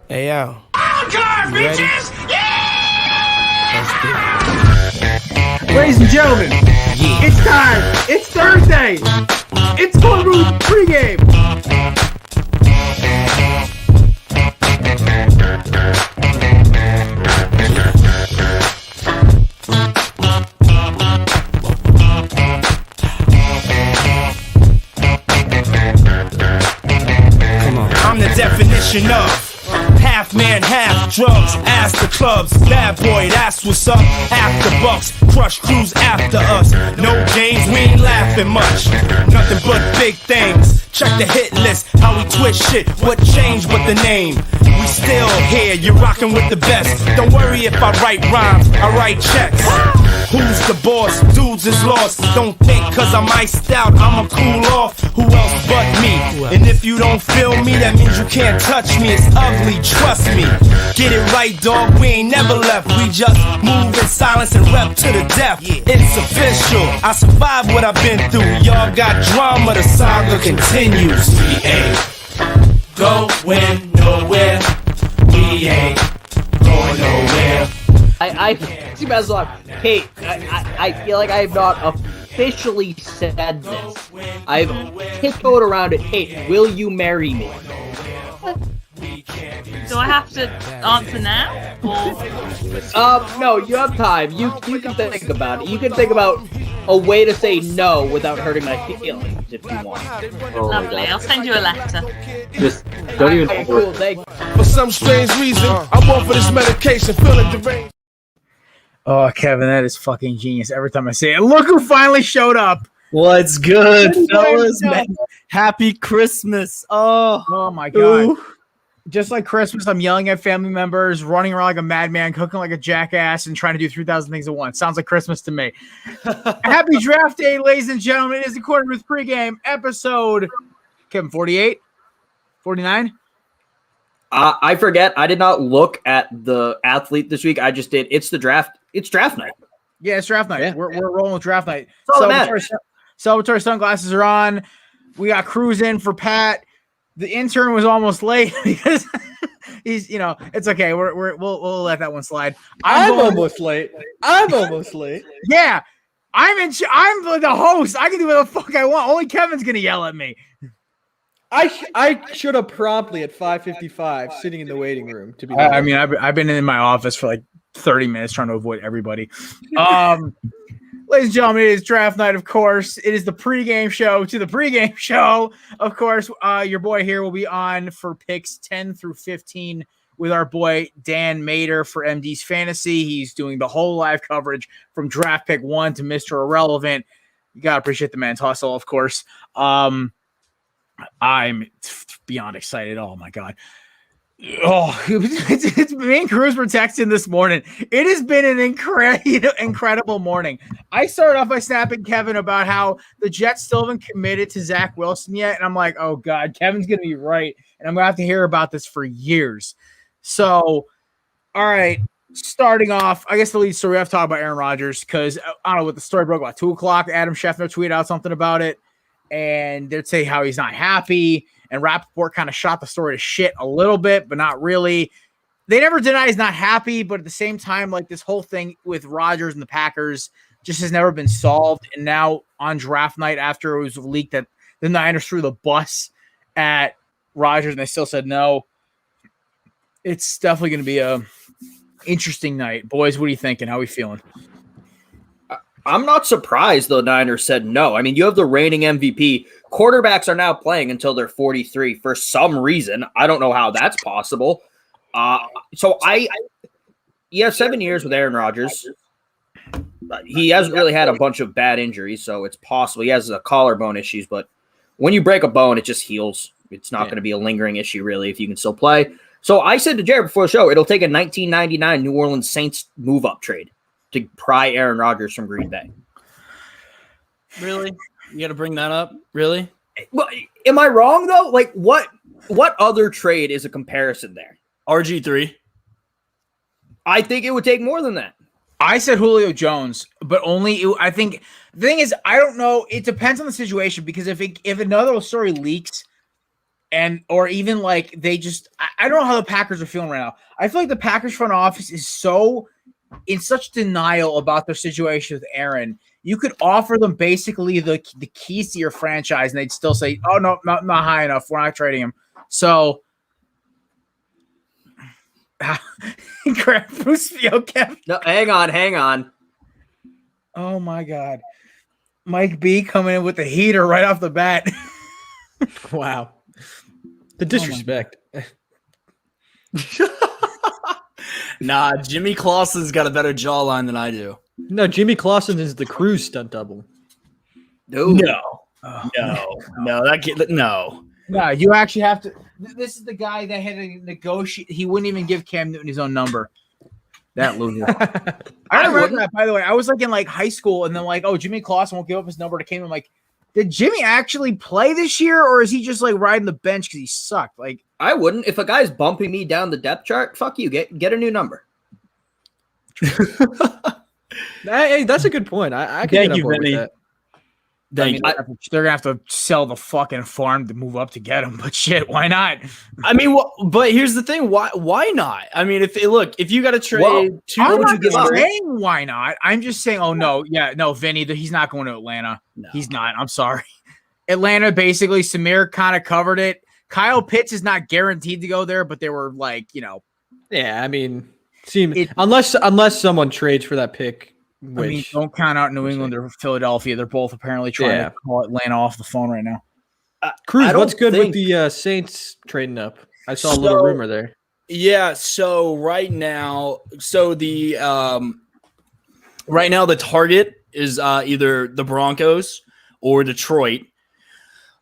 Hey, yo. Encore, ready? bitches! Ladies and gentlemen, it's time. It's Thursday. It's Korner Pregame. Come on. I'm the definition of half man, half drugs, ass the clubs, bad boy, that's what's up. After bucks, crush crews after us. No games, we ain't laughing much. Nothing but big things. Check the hit list, how we twist shit. What changed but the name? We still here, you're rocking with the best. Don't worry if I write rhymes, I write checks. Who's the boss? Dudes is lost. Don't think cause I'm iced out, I'ma cool off. Who else but me? And if you don't feel me, that means you can't touch me. It's ugly, trust me. Get it right, dog, we ain't never left. We just move in silence and rep to the death. It's official, I survived what I've been through. Y'all got drama, the saga continues. We ain't going nowhere. We ain't going nowhere. I see myself. Kate, I feel like I have not officially said this. I've tiptoed around it. Kate, will you marry me? Do I have to answer now? Or... No, you have time. You can think about it. You can think about a way to say no without hurting my feelings if you want. Lovely. I'll send you a letter. Just don't even. Okay, cool. Thank you. For some strange reason, I'm on for this medication, feeling deranged. Oh, Kevin, that is fucking genius. Every time I say it, look who finally showed up. What's good, fellas? Man, happy Christmas. Oh my god. Ooh. Just like Christmas, I'm yelling at family members, running around like a madman, cooking like a jackass, and trying to do 3,000 things at once. Sounds like Christmas to me. Happy draft day, ladies and gentlemen. It is the Korner with Pregame episode, Kevin, 48? 49? I forget. I did not look at the athlete this week. I just did. It's the draft. It's draft night. Yeah, it's draft night. Yeah. We're rolling with draft night. Celebratory sunglasses are on. We got Cruz in for Pat. The intern was almost late because he's, it's okay. We'll let that one slide. I'm almost late. Yeah, I'm the host. I can do what the fuck I want. Only Kevin's gonna yell at me. I should have promptly at 5:55 sitting in the waiting room to be. I mean, I've been in my office for like 30 minutes trying to avoid everybody. Ladies and gentlemen, it is draft night, of course. It is the pregame show to the pregame show. Of course, your boy here will be on for picks 10 through 15 with our boy Dan Mader for MD's Fantasy. He's doing the whole live coverage from draft pick 1 to Mr. Irrelevant. You got to appreciate the man's hustle, of course. I'm beyond excited. Oh, my God. Oh, it's me and Cruz were texting this morning. It has been an incredible morning. I started off by snapping Kevin about how the Jets still haven't committed to Zach Wilson yet, and I'm like, oh god, Kevin's gonna be right, and I'm gonna have to hear about this for years. So, all right, starting off, I guess the lead story we have to talk about Aaron Rodgers because I don't know what the story broke about 2:00. Adam Schefter tweeted out something about it, and they'd say how he's not happy. And Rappaport kind of shot the story to shit a little bit, but not really. They never deny he's not happy, but at the same time, like this whole thing with Rodgers and the Packers just has never been solved. And now on draft night, after it was leaked that the Niners threw the bus at Rodgers and they still said no, it's definitely going to be a interesting night. Boys, what are you thinking? How are we feeling? I'm not surprised the Niners said no. I mean, you have the reigning MVP. Quarterbacks are now playing until they're 43 for some reason. I don't know how that's possible. You have 7 years with Aaron Rodgers. He hasn't really had a bunch of bad injuries, so it's possible. He has collarbone issues, but when you break a bone, it just heals. It's not going to be a lingering issue, really, if you can still play. So I said to Jared before the show, it'll take a 1999 New Orleans Saints move-up trade to pry Aaron Rodgers from Green Bay. Really? You got to bring that up? Really? Well, am I wrong, though? Like, what other trade is a comparison there? RG3. I think it would take more than that. I said Julio Jones, but I think the thing is, I don't know. It depends on the situation because if another story leaks or even like they just I don't know how the Packers are feeling right now. I feel like the Packers front office is so in such denial about their situation with Aaron. You could offer them basically the keys to your franchise, and they'd still say, "Oh no, not high enough. We're not trading him." So, Bruce, okay. No, hang on. Oh my God, Mike B coming in with the heater right off the bat. Wow. The disrespect. Nah, Jimmy Clausen's got a better jawline than I do. No, Jimmy Clausen is the Cruz stunt double. No. No. No, you actually have to. This is the guy that had to negotiate. He wouldn't even give Cam Newton his own number. That loser. I remember that, by the way. I was like in like high school, and then like, oh, Jimmy Clausen won't give up his number to Cam. I'm like, did Jimmy actually play this year, or is he just like riding the bench because he sucked? Like, I wouldn't. If a guy's bumping me down the depth chart, fuck you. Get a new number. Hey, that's a good point. I can Thank get you, on board with Vinny. that. I mean, they're gonna have to sell the fucking farm to move up to get him. But shit, why not? I mean, but here's the thing: why not? I mean, if you got to trade two, I'm would you not give up? saying why not. I'm just saying, oh no, Vinny, he's not going to Atlanta. No. He's not. I'm sorry. Atlanta basically, Samir kind of covered it. Kyle Pitts is not guaranteed to go there, but they were like, Yeah, I mean, unless someone trades for that pick. I mean, don't count out New England or Philadelphia. They're both apparently trying to call Atlanta off the phone right now. Cruz, what's good with the Saints trading up? I saw a little rumor there. Yeah, so right now the target is either the Broncos or Detroit.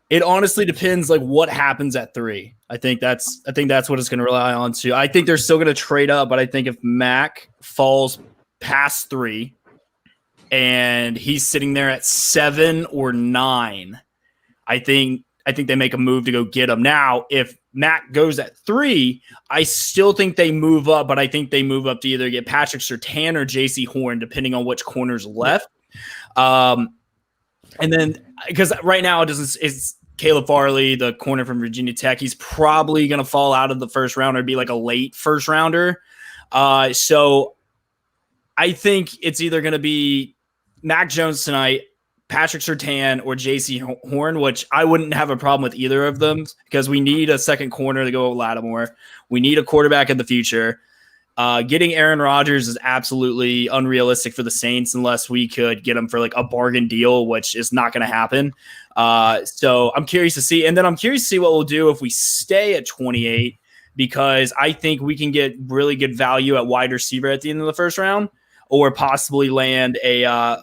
It honestly depends like what happens at 3. I think that's what it's going to rely on too. I think they're still going to trade up, but I think if Mac falls past 3 and he's sitting there at 7 or 9, I think they make a move to go get him. Now, if Mac goes at 3, I still think they move up, but I think they move up to either get Patrick Surtain or JC Horn, depending on which corner's left. And then, because right now it's Caleb Farley, the corner from Virginia Tech. He's probably going to fall out of the first round or be like a late first rounder. So I think it's either going to be Mac Jones tonight, Patrick Surtain, or JC Horn, which I wouldn't have a problem with either of them because we need a second corner to go with Lattimore. We need a quarterback in the future. Getting Aaron Rodgers is absolutely unrealistic for the Saints unless we could get him for like a bargain deal, which is not going to happen. So I'm curious to see. And then I'm curious to see what we'll do if we stay at 28 because I think we can get really good value at wide receiver at the end of the first round or possibly land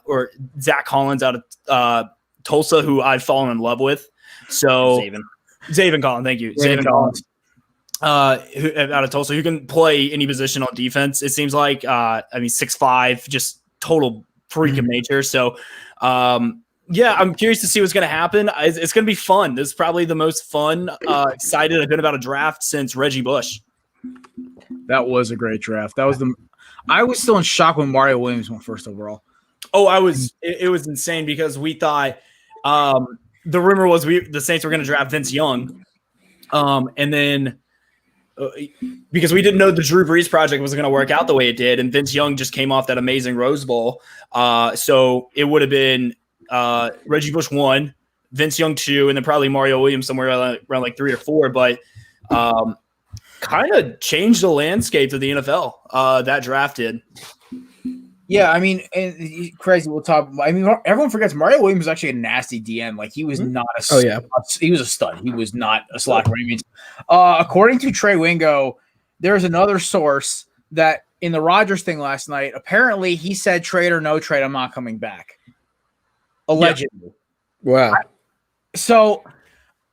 or Zach Collins out of Tulsa, who I've fallen in love with. So Zaven Collins, thank you. Zaven Collins. Out of Tulsa, who can play any position on defense. It seems like, 6'5", just total freak of nature. So, I'm curious to see what's going to happen. It's going to be fun. This is probably the most fun, excited I've been about a draft since Reggie Bush. That was a great draft. I was still in shock when Mario Williams went first overall. Oh, it was insane because we thought the rumor was the Saints were going to draft Vince Young. And then because we didn't know the Drew Brees project was going to work out the way it did, and Vince Young just came off that amazing Rose Bowl. So it would have been Reggie Bush 1, Vince Young 2, and then probably Mario Williams somewhere around like 3 or 4. But kind of changed the landscape of the NFL. That draft did. Yeah, I mean, and crazy. We'll talk. I mean, everyone forgets Mario Williams was actually a nasty DM. Like he was not a. Oh yeah, he was a stud. He was not a slot. According to Trey Wingo, there's another source that in the Rodgers thing last night. Apparently, he said trade or no trade, I'm not coming back. Allegedly. Yeah. Wow. So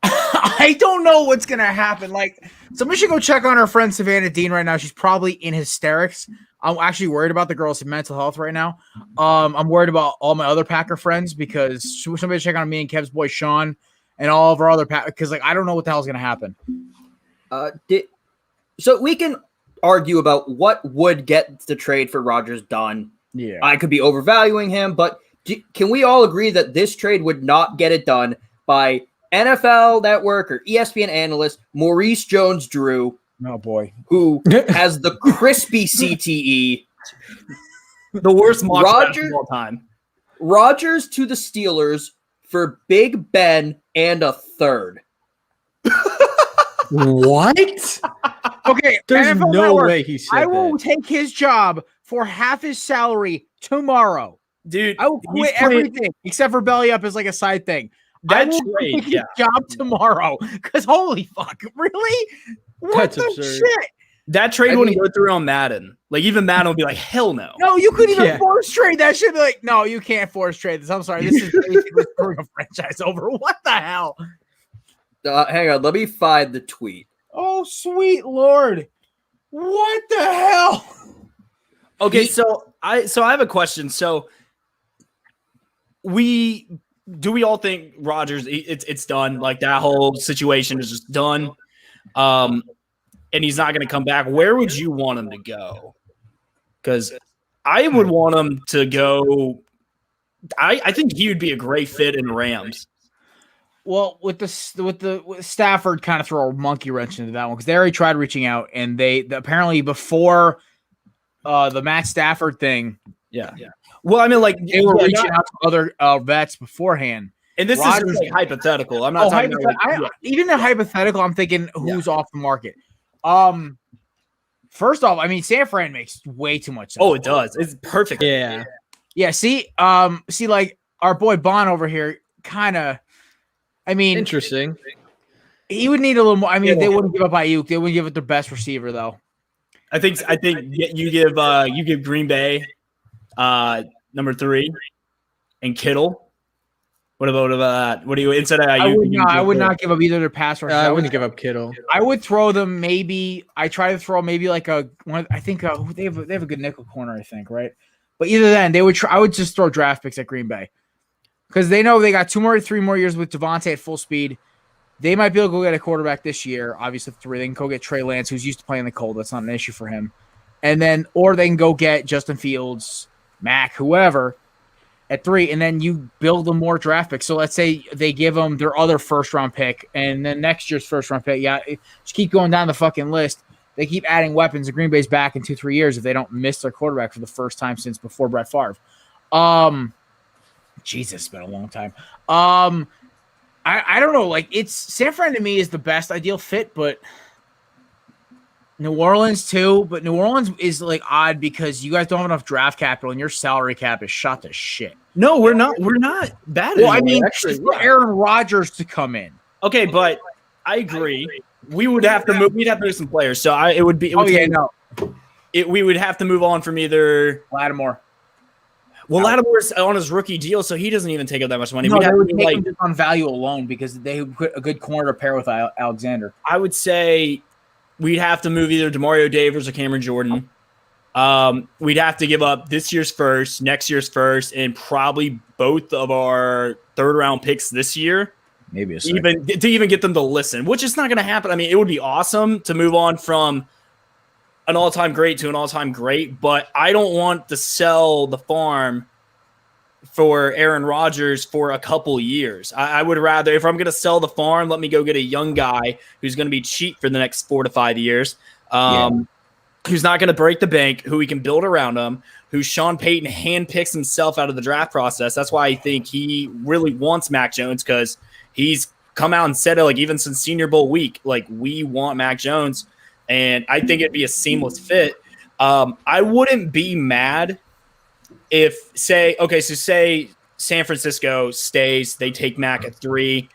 I don't know what's gonna happen. Like somebody should go check on our friend Savannah Dean right now. She's probably in hysterics. I'm actually worried about the girl's mental health right now. I'm worried about all my other Packer friends because somebody check on me and Kev's boy Sean and all of our other Packer because like I don't know what the hell's gonna happen. So we can argue about what would get the trade for Rodgers done. Yeah, I could be overvaluing him, but can we all agree that this trade would not get it done by NFL Network or ESPN analyst Maurice Jones-Drew, Oh boy. who has the crispy CTE. The worst mock draft Roger- of all time. Rodgers to the Steelers for Big Ben and a third. What? Okay, There's NFL no Network, way he said I will that. take his job for half his salary tomorrow. Dude, I will he's quit playing- everything except for belly up as like a side thing. I That will trade, take his yeah. job tomorrow. Because holy fuck, really? What That's the absurd. shit? That trade I wouldn't mean- go through on Madden. Like, even Madden would be like, hell no. No, you couldn't even Yeah. force trade that shit. Be like, no, you can't force trade this. I'm sorry. This is basically screwing a franchise over. What the hell? Hang on, let me find the tweet. Oh, sweet Lord. What the hell? Okay, so I have a question. So we all think Rodgers it's done? Like that whole situation is just done. And he's not going to come back. Where would you want him to go? Because I would want him to go. I think he would be a great fit in the Rams. Well, with Stafford kind of throw a monkey wrench into that one because they already tried reaching out and they apparently before the Matt Stafford thing, Yeah. Well, I mean, like they were yeah, reaching out to other vets beforehand. and this Rodgers- is just like hypothetical. I'm not talking about. Even the hypothetical, I'm thinking who's off the market. First off, I mean, San Fran makes way too much sense. Oh, it does. It's perfect. Yeah. Yeah, see, like our boy Bon over here, kind of. I mean, Interesting. he would need a little more. I mean, they wouldn't give up Ayuk. They wouldn't give it their best receiver though. I think you give Green Bay number 3 and Kittle. What about that? What do you instead of Ayuk? I would not give up either their pass rush. I wouldn't give up Kittle. I would throw them maybe. I try to throw maybe like a one. I think they have a good nickel corner. I think right. But either then they would try. I would just throw draft picks at Green Bay because they know they got 3 more years with Devontae at full speed. They might be able to go get a quarterback this year. Obviously, 3. They can go get Trey Lance, who's used to playing the cold. That's not an issue for him. And then, or they can go get Justin Fields, Mac, whoever, at 3, and then you build them more draft picks. So let's say they give them their other first-round pick, and then next year's first-round pick. Yeah, just keep going down the fucking list. They keep adding weapons, and Green Bay's back in 2-3 years if they don't miss their quarterback for the first time since before Brett Favre. Jesus, it's been a long time. I don't know. Like, it's San Fran to me is the best ideal fit, but New Orleans too. But New Orleans is like odd because you guys don't have enough draft capital and your salary cap is shot to shit. No, we're not. We're not bad. Well, I mean, actually, for Aaron Rodgers to come in. okay, but I agree. We would have to move. We'd have to move some players. So it would be. We would have to move on from either Lattimore. Well, Lattimore's on his rookie deal, so he doesn't even take up that much money. No, We'd they have would to, take like, him just on value alone because they would put a good corner to pair with Alexander. I would say we'd have to move either Demario Davis or Cameron Jordan. We'd have to give up this year's first, next year's first, and probably both of our third-round picks this year. Maybe a Even get them to listen, which is not going to happen. I mean, it would be awesome to move on from an all-time great to an all-time great, but I don't want to sell the farm for Aaron Rodgers for a couple years. I would rather, if I'm going to sell the farm, let me go get a young guy who's going to be cheap for the next 4 to 5 years, who's not going to break the bank, who we can build around him, who Sean Payton handpicks himself out of the draft process. That's why I think he really wants Mac Jones, because he's come out and said it, like, even since Senior Bowl week, like, we want Mac Jones. And I think it'd be a seamless fit. I wouldn't be mad if, say San Francisco stays, they take Mac at 3,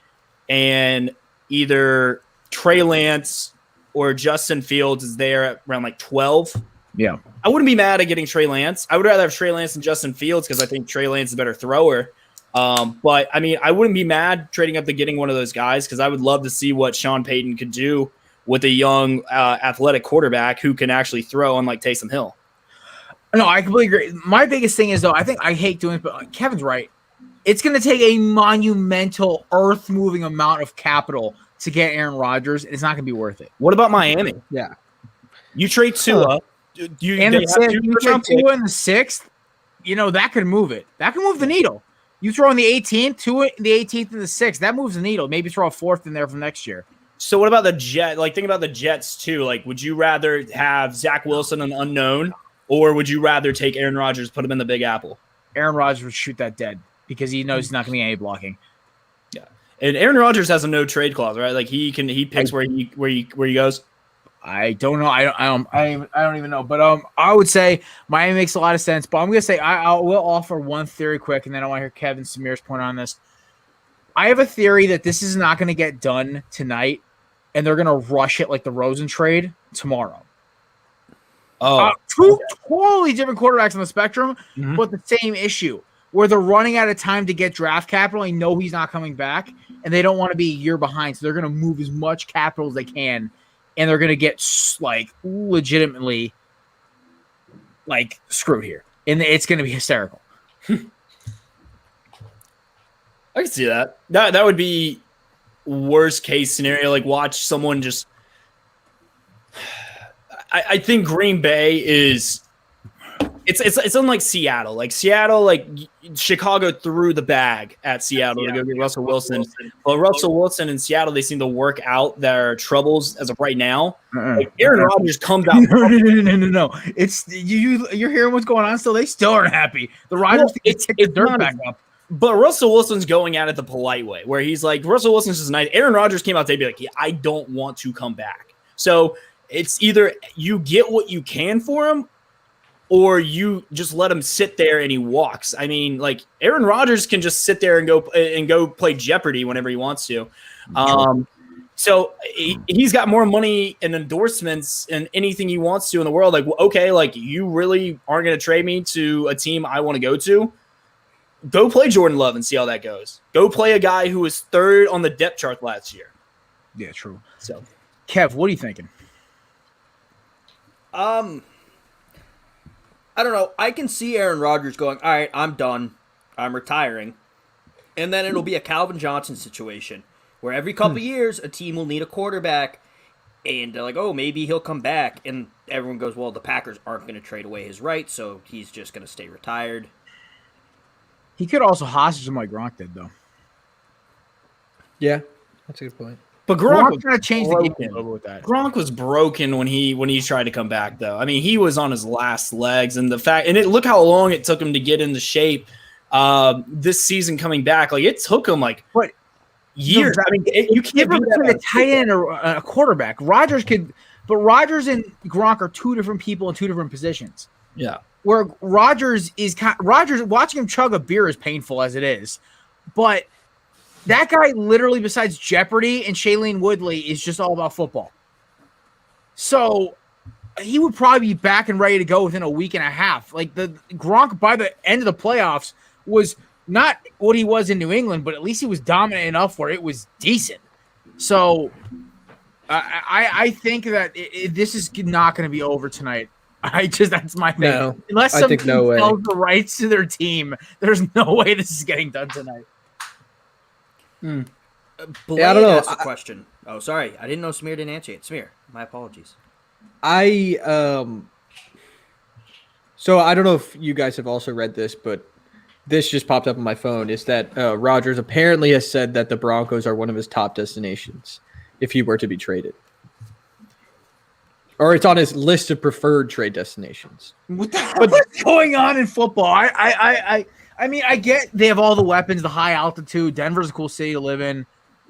and either Trey Lance or Justin Fields is there at around like 12. Yeah. I wouldn't be mad at getting Trey Lance. I would rather have Trey Lance and Justin Fields because I think Trey Lance is a better thrower. But, I mean, I wouldn't be mad trading up to getting one of those guys because I would love to see what Sean Payton could do with a young athletic quarterback who can actually throw, unlike Taysom Hill. No, I completely agree. My biggest thing is, though, I hate doing it, but Kevin's right. It's going to take a monumental, earth-moving amount of capital to get Aaron Rodgers, and it's not going to be worth it. What about Miami? Yeah. You trade Tua. And you trade Tua in the 6th, that could move it. That could move the needle. You throw in the 18th, the 18th and the 6th. That moves the needle. Maybe throw a 4th in there from next year. So what about the Jet? Like, think about the Jets too. Like, would you rather have Zach Wilson, an unknown, or would you rather take Aaron Rodgers, put him in the Big Apple? Aaron Rodgers would shoot that dead because he knows he's not going to be any blocking. Yeah, and Aaron Rodgers has a no trade clause, right? Like he picks where he goes. I don't know. I don't even know. But I would say Miami makes a lot of sense. But I'm gonna say I will offer one theory quick, and then I want to hear Kevin Samir's point on this. I have a theory that this is not going to get done tonight, and they're gonna rush it like the Rosen trade tomorrow. Oh, two totally different quarterbacks on the spectrum, but the same issue where they're running out of time to get draft capital. I know he's not coming back, and they don't want to be a year behind, so they're gonna move as much capital as they can. And they're going to get like legitimately like screwed here. And it's going to be hysterical. I can see that. That would be worst case scenario. Like watch someone just. I think Green Bay is. It's unlike Seattle. Like Seattle, like Chicago threw the bag at Seattle to go get Russell Wilson. But Russell Wilson in Seattle, they seem to work out their troubles as of right now. Like Aaron Rodgers comes out. No. It's you're hearing what's going on. Still, they still aren't happy. The Rodgers it's the dirt back up. But Russell Wilson's going at it the polite way, where he's like, Russell Wilson's just nice. Aaron Rodgers came out, they'd be like, yeah, I don't want to come back. So it's either you get what you can for him, or you just let him sit there and he walks. I mean, like Aaron Rodgers can just sit there and go play Jeopardy whenever he wants to. So he's got more money and endorsements and anything he wants to in the world. Like, okay, like you really aren't going to trade me to a team I want to go to. Go play Jordan Love and see how that goes. Go play a guy who was third on the depth chart last year. Yeah, true. So, Kev, what are you thinking? I don't know. I can see Aaron Rodgers going, all right, I'm done. I'm retiring. And then it'll be a Calvin Johnson situation where every couple years a team will need a quarterback and they're like, oh, maybe he'll come back. And everyone goes, well, the Packers aren't going to trade away his rights, so he's just going to stay retired. He could also hostage him like Gronk did, though. Yeah, that's a good point. But Gronk kind of changed the game over with that. Gronk was broken when he tried to come back, though. I mean, he was on his last legs, and look how long it took him to get into shape. This season coming back, like it took him years. I mean, you can't be a tight end or a quarterback. Rodgers and Gronk are two different people in two different positions. Yeah, where Rodgers watching him chug a beer is painful as it is, but. That guy literally, besides Jeopardy and Shailene Woodley, is just all about football. So he would probably be back and ready to go within a week and a half. Like the Gronk by the end of the playoffs was not what he was in New England, but at least he was dominant enough where it was decent. So I think that this is not going to be over tonight. That's my thing. No, unless some team sells the rights to their team, there's no way this is getting done tonight. Blade I don't know. asked a question. Oh, sorry. I didn't know Samir didn't answer it. Samir, my apologies. So I don't know if you guys have also read this, but this just popped up on my phone, is that Rodgers apparently has said that the Broncos are one of his top destinations if he were to be traded. Or it's on his list of preferred trade destinations. What the hell is going on in football? I mean, I get they have all the weapons, the high altitude. Denver's a cool city to live in.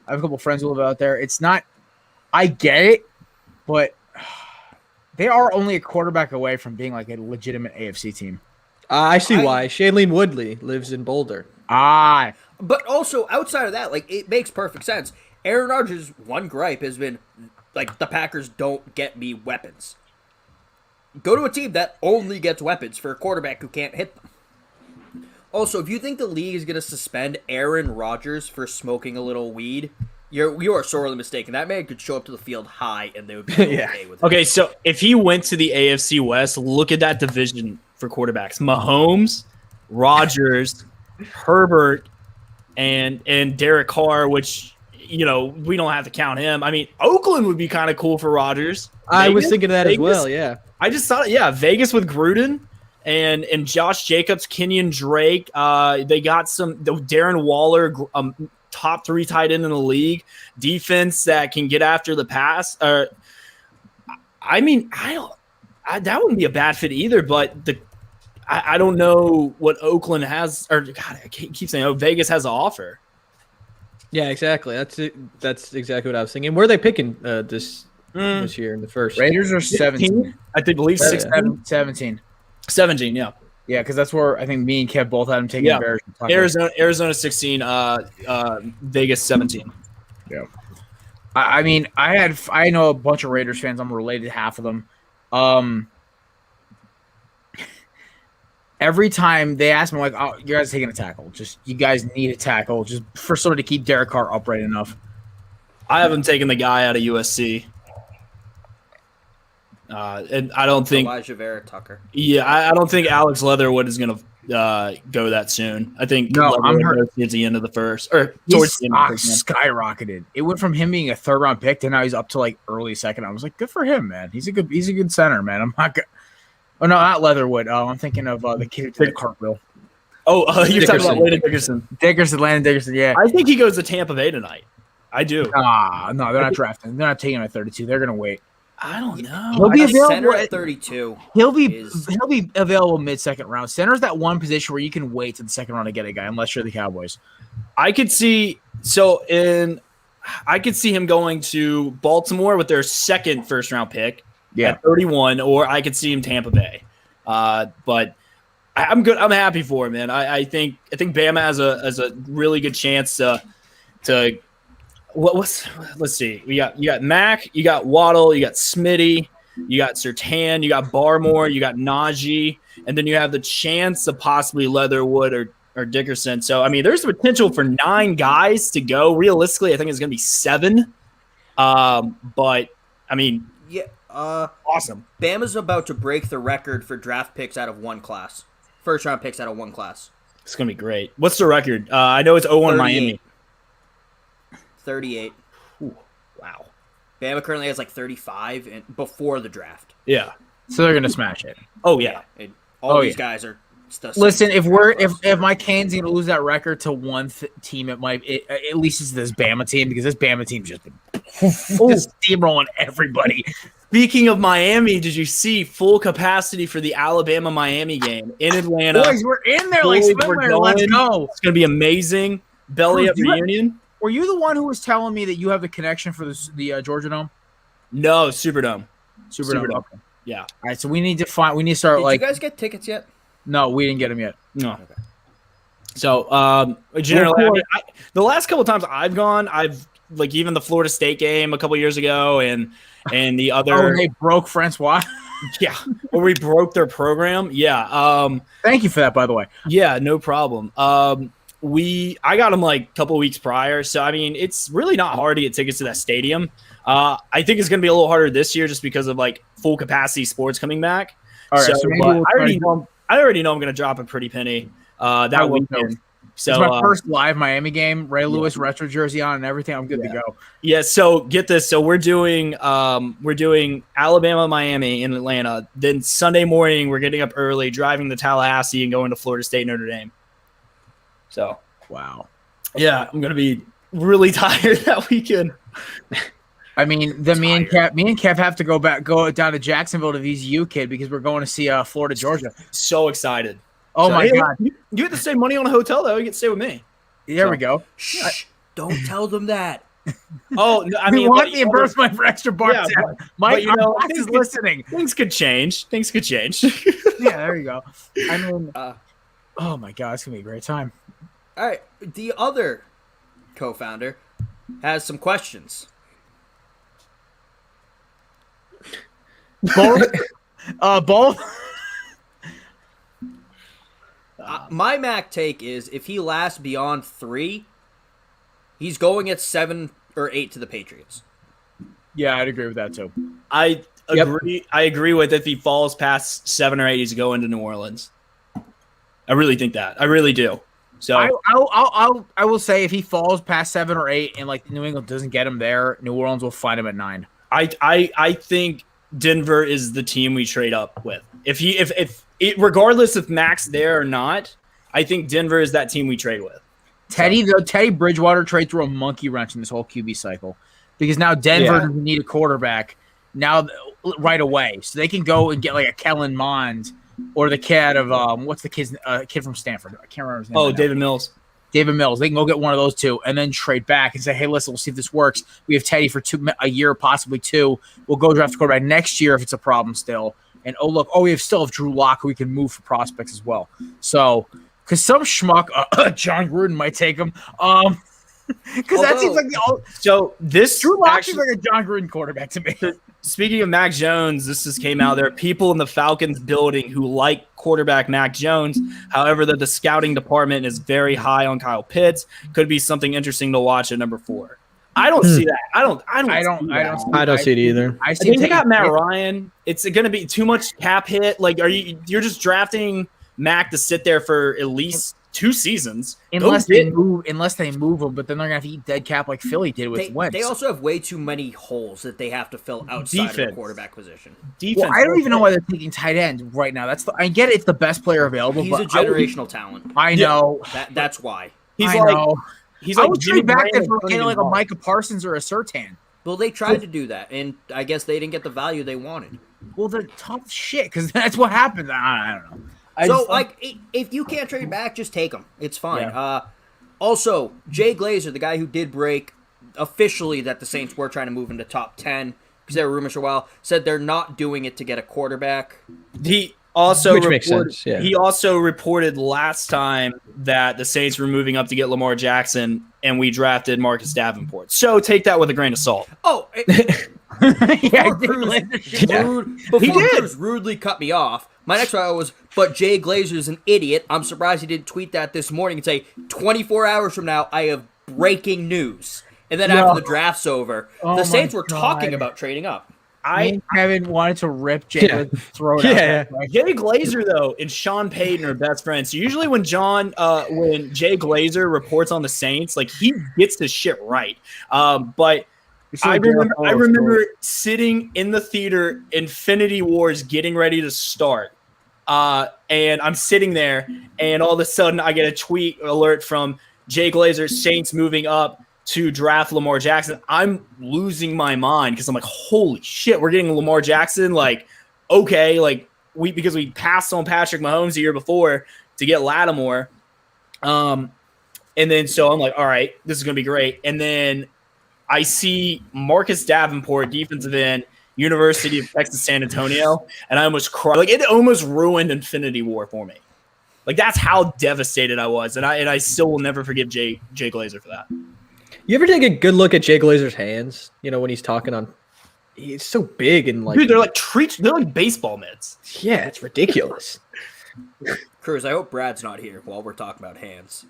I have a couple friends who live out there. It's not – I get it, but they are only a quarterback away from being like a legitimate AFC team. I see why. Shailene Woodley lives in Boulder. But also, outside of that, like it makes perfect sense. Aaron Rodgers' one gripe has been, like, the Packers don't get me weapons. Go to a team that only gets weapons for a quarterback who can't hit them. Also, if you think the league is going to suspend Aaron Rodgers for smoking a little weed, you are sorely mistaken. That man could show up to the field high, and they would be okay with it. Okay, so if he went to the AFC West, look at that division for quarterbacks: Mahomes, Rodgers, Herbert, and Derek Carr. Which we don't have to count him. I mean, Oakland would be kind of cool for Rodgers. I was thinking of that as well. Yeah, I just thought, Vegas with Gruden. and Josh Jacobs, Kenyon Drake. They got some Darren Waller, top 3 tight end in the league, defense that can get after the pass. I mean, that wouldn't be a bad fit either, but I don't know what Oakland has, or God, I keep saying Vegas has to offer. Yeah, exactly. That's exactly what I was thinking. Where are they picking this year in the first? Raiders are 17. I believe 16. 17. 17, yeah. Yeah, because that's where I think me and Kev both had him taking Bears. Arizona 16, Vegas 17. Yeah. I mean, I know a bunch of Raiders fans. I'm related to half of them. Every time they ask me, like, "Oh, you guys taking a tackle? Just you guys need a tackle, just for sort of to keep Derek Carr upright enough." I haven't taken the guy out of USC. And I don't think Elijah Vera Tucker. Yeah, I don't think Alex Leatherwood is going to go that soon. I think I'm hurt at the end of the first, or towards the end of the first. Skyrocketed. It went from him being a 3rd round pick to now he's up to like early 2nd. I was like, good for him, man. He's a good center, man. I'm not good. Oh no, not Leatherwood. I'm thinking of the kid who did the cartwheel. Oh, you're talking about Landon Dickerson. Landon Dickerson. Yeah, I think he goes to Tampa Bay tonight. I do. No, they're not drafting. They're not taking him at 32. They're gonna wait. I don't know. He'll be available center at 32. He'll be available mid-2nd round. Center's that one position where you can wait to the 2nd round to get a guy, unless you're the Cowboys. I could see him going to Baltimore with their 2nd first-round pick at 31, or I could see him Tampa Bay. But I'm good. I'm happy for him, man. I think Bama has a really good chance to. Let's see. You got Mac, you got Waddle, you got Smitty, you got Surtain, you got Barmore, you got Najee, and then you have the chance of possibly Leatherwood or Dickerson. So I mean, there's the potential for 9 guys to go. Realistically, I think it's going to be 7. But I mean, yeah, awesome. Bama's about to break the record for draft picks out of one class. First round picks out of one class. It's going to be great. What's the record? I know it's 0-1 Miami. 38. Ooh, wow. Bama currently has like 35 before the draft. Yeah. So they're gonna smash it. Oh yeah. All these guys are. Listen, if my Canes gonna lose that record to one team, at least it's this Bama team, because this Bama team's just been steamrolling everybody. Speaking of Miami, did you see full capacity for the Alabama-Miami game in Atlanta? Boys, we're in there like swimwear. Let's go. It's gonna be amazing. Belly up reunion. Were you the one who was telling me that you have the connection for the Georgia Dome? No, Superdome. Superdome. Okay. Yeah. All right, so we need to start Did you guys get tickets yet? No, we didn't get them yet. No. Okay. So, generally, the last couple of times I've gone, I've like even the Florida State game a couple years ago, and the other. They broke Francois. Yeah, or we broke their program. Yeah. Thank you for that, by the way. Yeah, no problem. I got them like a couple of weeks prior, so I mean it's really not hard to get tickets to that stadium. I think it's going to be a little harder this year just because of like full capacity sports coming back. All right, so I already know I'm going to drop a pretty penny that weekend. So it's my first live Miami game. Ray Lewis retro jersey on and everything. I'm good to go. Yeah. So get this. So we're doing Alabama, Miami in Atlanta. Then Sunday morning we're getting up early, driving to Tallahassee and going to Florida State, Notre Dame. So, wow. Yeah, I'm going to be really tired that weekend. I mean, me and Kev have to go down to Jacksonville to VZU kid because we're going to see Florida, Georgia. So excited. Oh my God. You get to save money on a hotel though. You get to stay with me. There we go. Shh, don't tell them that. Oh, no, I mean, want the reimbursement for extra bar. Yeah, Mike, boss is listening. Things could change. Yeah, there you go. I mean, oh my God, it's going to be a great time. All right, the other co-founder has some questions. Both. My Mac take is if he lasts beyond 3, he's going at 7 or 8 to the Patriots. Yeah, I'd agree with that too. I agree. Yep. I agree with if he falls past 7 or 8, he's going to New Orleans. I really think that. I really do. So I will say if he falls past 7 or 8 and like New England doesn't get him there, New Orleans will find him at 9. I think Denver is the team we trade up with. If regardless if Mac's there or not, I think Denver is that team we trade with. Teddy Bridgewater trade through a monkey wrench in this whole QB cycle because now Denver doesn't need a quarterback now right away, so they can go and get like a Kellen Mond or the kid of what's the kid from Stanford? I can't remember his name. Oh, David Mills. David Mills. They can go get one of those two and then trade back and say, hey, listen, we'll see if this works. We have Teddy for a year, possibly 2. We'll go draft a quarterback next year if it's a problem still. And we still have Drew Lock who we can move for prospects as well. So, because some schmuck, John Gruden might take him. Because that seems like Drew Lock seems like a John Gruden quarterback to me. Speaking of Mac Jones, this just came out. There are people in the Falcons building who like quarterback Mac Jones. However, the scouting department is very high on Kyle Pitts. Could be something interesting to watch at number 4. I don't see that. I don't see it either. I think they got Matt Ryan. It's going to be too much cap hit. Like, you're just drafting Mac to sit there for at least 2 seasons. Unless they move him, but then they're going to have to eat dead cap like Philly did with Wentz. They also have way too many holes that they have to fill outside of the quarterback position. Well, I don't even know why they're taking tight end right now. I get it's the best player available. He's a generational talent. I know. That's why. I would trade back there for like a Micah Parsons or a Surtain. Well, they tried to do that, and I guess they didn't get the value they wanted. Well, they're tough shit because that's what happened. I don't know. If you can't trade back, just take them. It's fine. Yeah. Also, Jay Glazer, the guy who did break officially that the Saints were trying to move into top 10 because there were rumors for a while, said they're not doing it to get a quarterback. Which makes sense. Yeah. He also reported last time that the Saints were moving up to get Lamar Jackson, and we drafted Marcus Davenport. So take that with a grain of salt. Oh, Cruz rudely cut me off. My next thought was, but Jay Glazer's an idiot. I'm surprised he didn't tweet that this morning and say, 24 hours from now, I have breaking news. And then after the draft's over, the Saints were talking about trading up. Kevin wanted to rip Jay Glazer, throw it out. Jay Glazer, though, and Sean Payton are best friends. So usually when Jay Glazer reports on the Saints, like, he gets his shit right. But I remember sitting in the theater, Infinity Wars getting ready to start. And I'm sitting there, and all of a sudden I get a tweet alert from Jay Glazer, Saints moving up to draft Lamar Jackson. I'm losing my mind because I'm like, holy shit, we're getting Lamar Jackson. Like, okay, like because we passed on Patrick Mahomes the year before to get Lattimore. And then so I'm like, all right, this is gonna be great. And then I see Marcus Davenport, defensive end, University of Texas San Antonio, and I almost cried. Like, it almost ruined Infinity War for me. Like, that's how devastated I was, and I still will never forgive Jay Glazer for that. You ever take a good look at Jay Glazer's hands? You know, when he's talking on, it's so big and like, dude, they're like treats. They're like baseball mitts. Yeah, it's ridiculous. Cruz, I hope Brad's not here while we're talking about hands.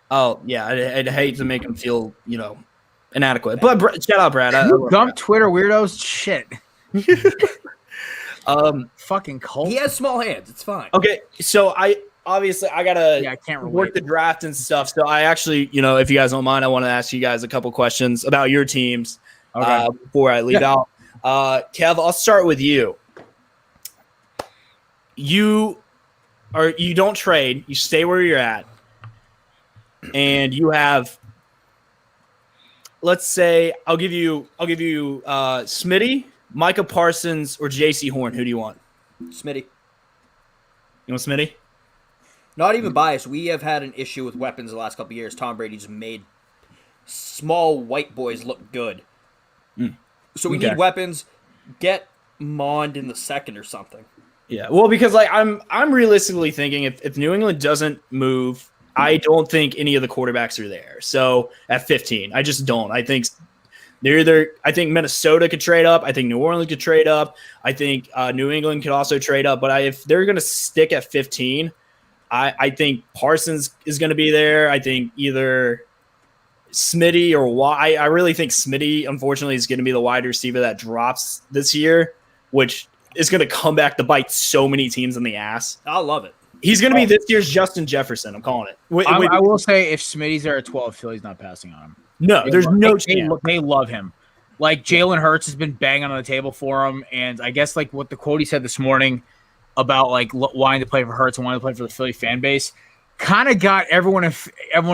Oh yeah, I'd hate to make him feel, inadequate. But shout out Brad. Dump Twitter weirdos. Shit. Fucking cold. He has small hands. It's fine. Okay, so I can't work the draft and stuff. So I actually, if you guys don't mind, I want to ask you guys a couple questions about your teams before I leave out. Kev, I'll start with you. You don't trade. You stay where you're at, and you have. Let's say I'll give you Smitty, Micah Parsons, or J.C. Horn. Who do you want? Smitty. You want Smitty? Not even biased. We have had an issue with weapons the last couple of years. Tom Brady just made small white boys look good. So we need weapons. Get Mond in the second or something. Yeah, well, because I'm realistically thinking if New England doesn't move, I don't think any of the quarterbacks are there. So at 15, I just don't. I think I think Minnesota could trade up. I think New Orleans could trade up. I think New England could also trade up. But if they're going to stick at 15, I think Parsons is going to be there. I think either Smitty or I really think Smitty, unfortunately, is going to be the wide receiver that drops this year, which is going to come back to bite so many teams in the ass. I love it. He's going to be this year's Justin Jefferson. I'm calling it. I will say if Smitty's there at 12, Philly's not passing on him. No, there's no chance. They love him. Like, Jalen Hurts has been banging on the table for him. And I guess, like, what the quote he said this morning, about like wanting to play for Hurts and wanting to play for the Philly fan base, kind of got everyone in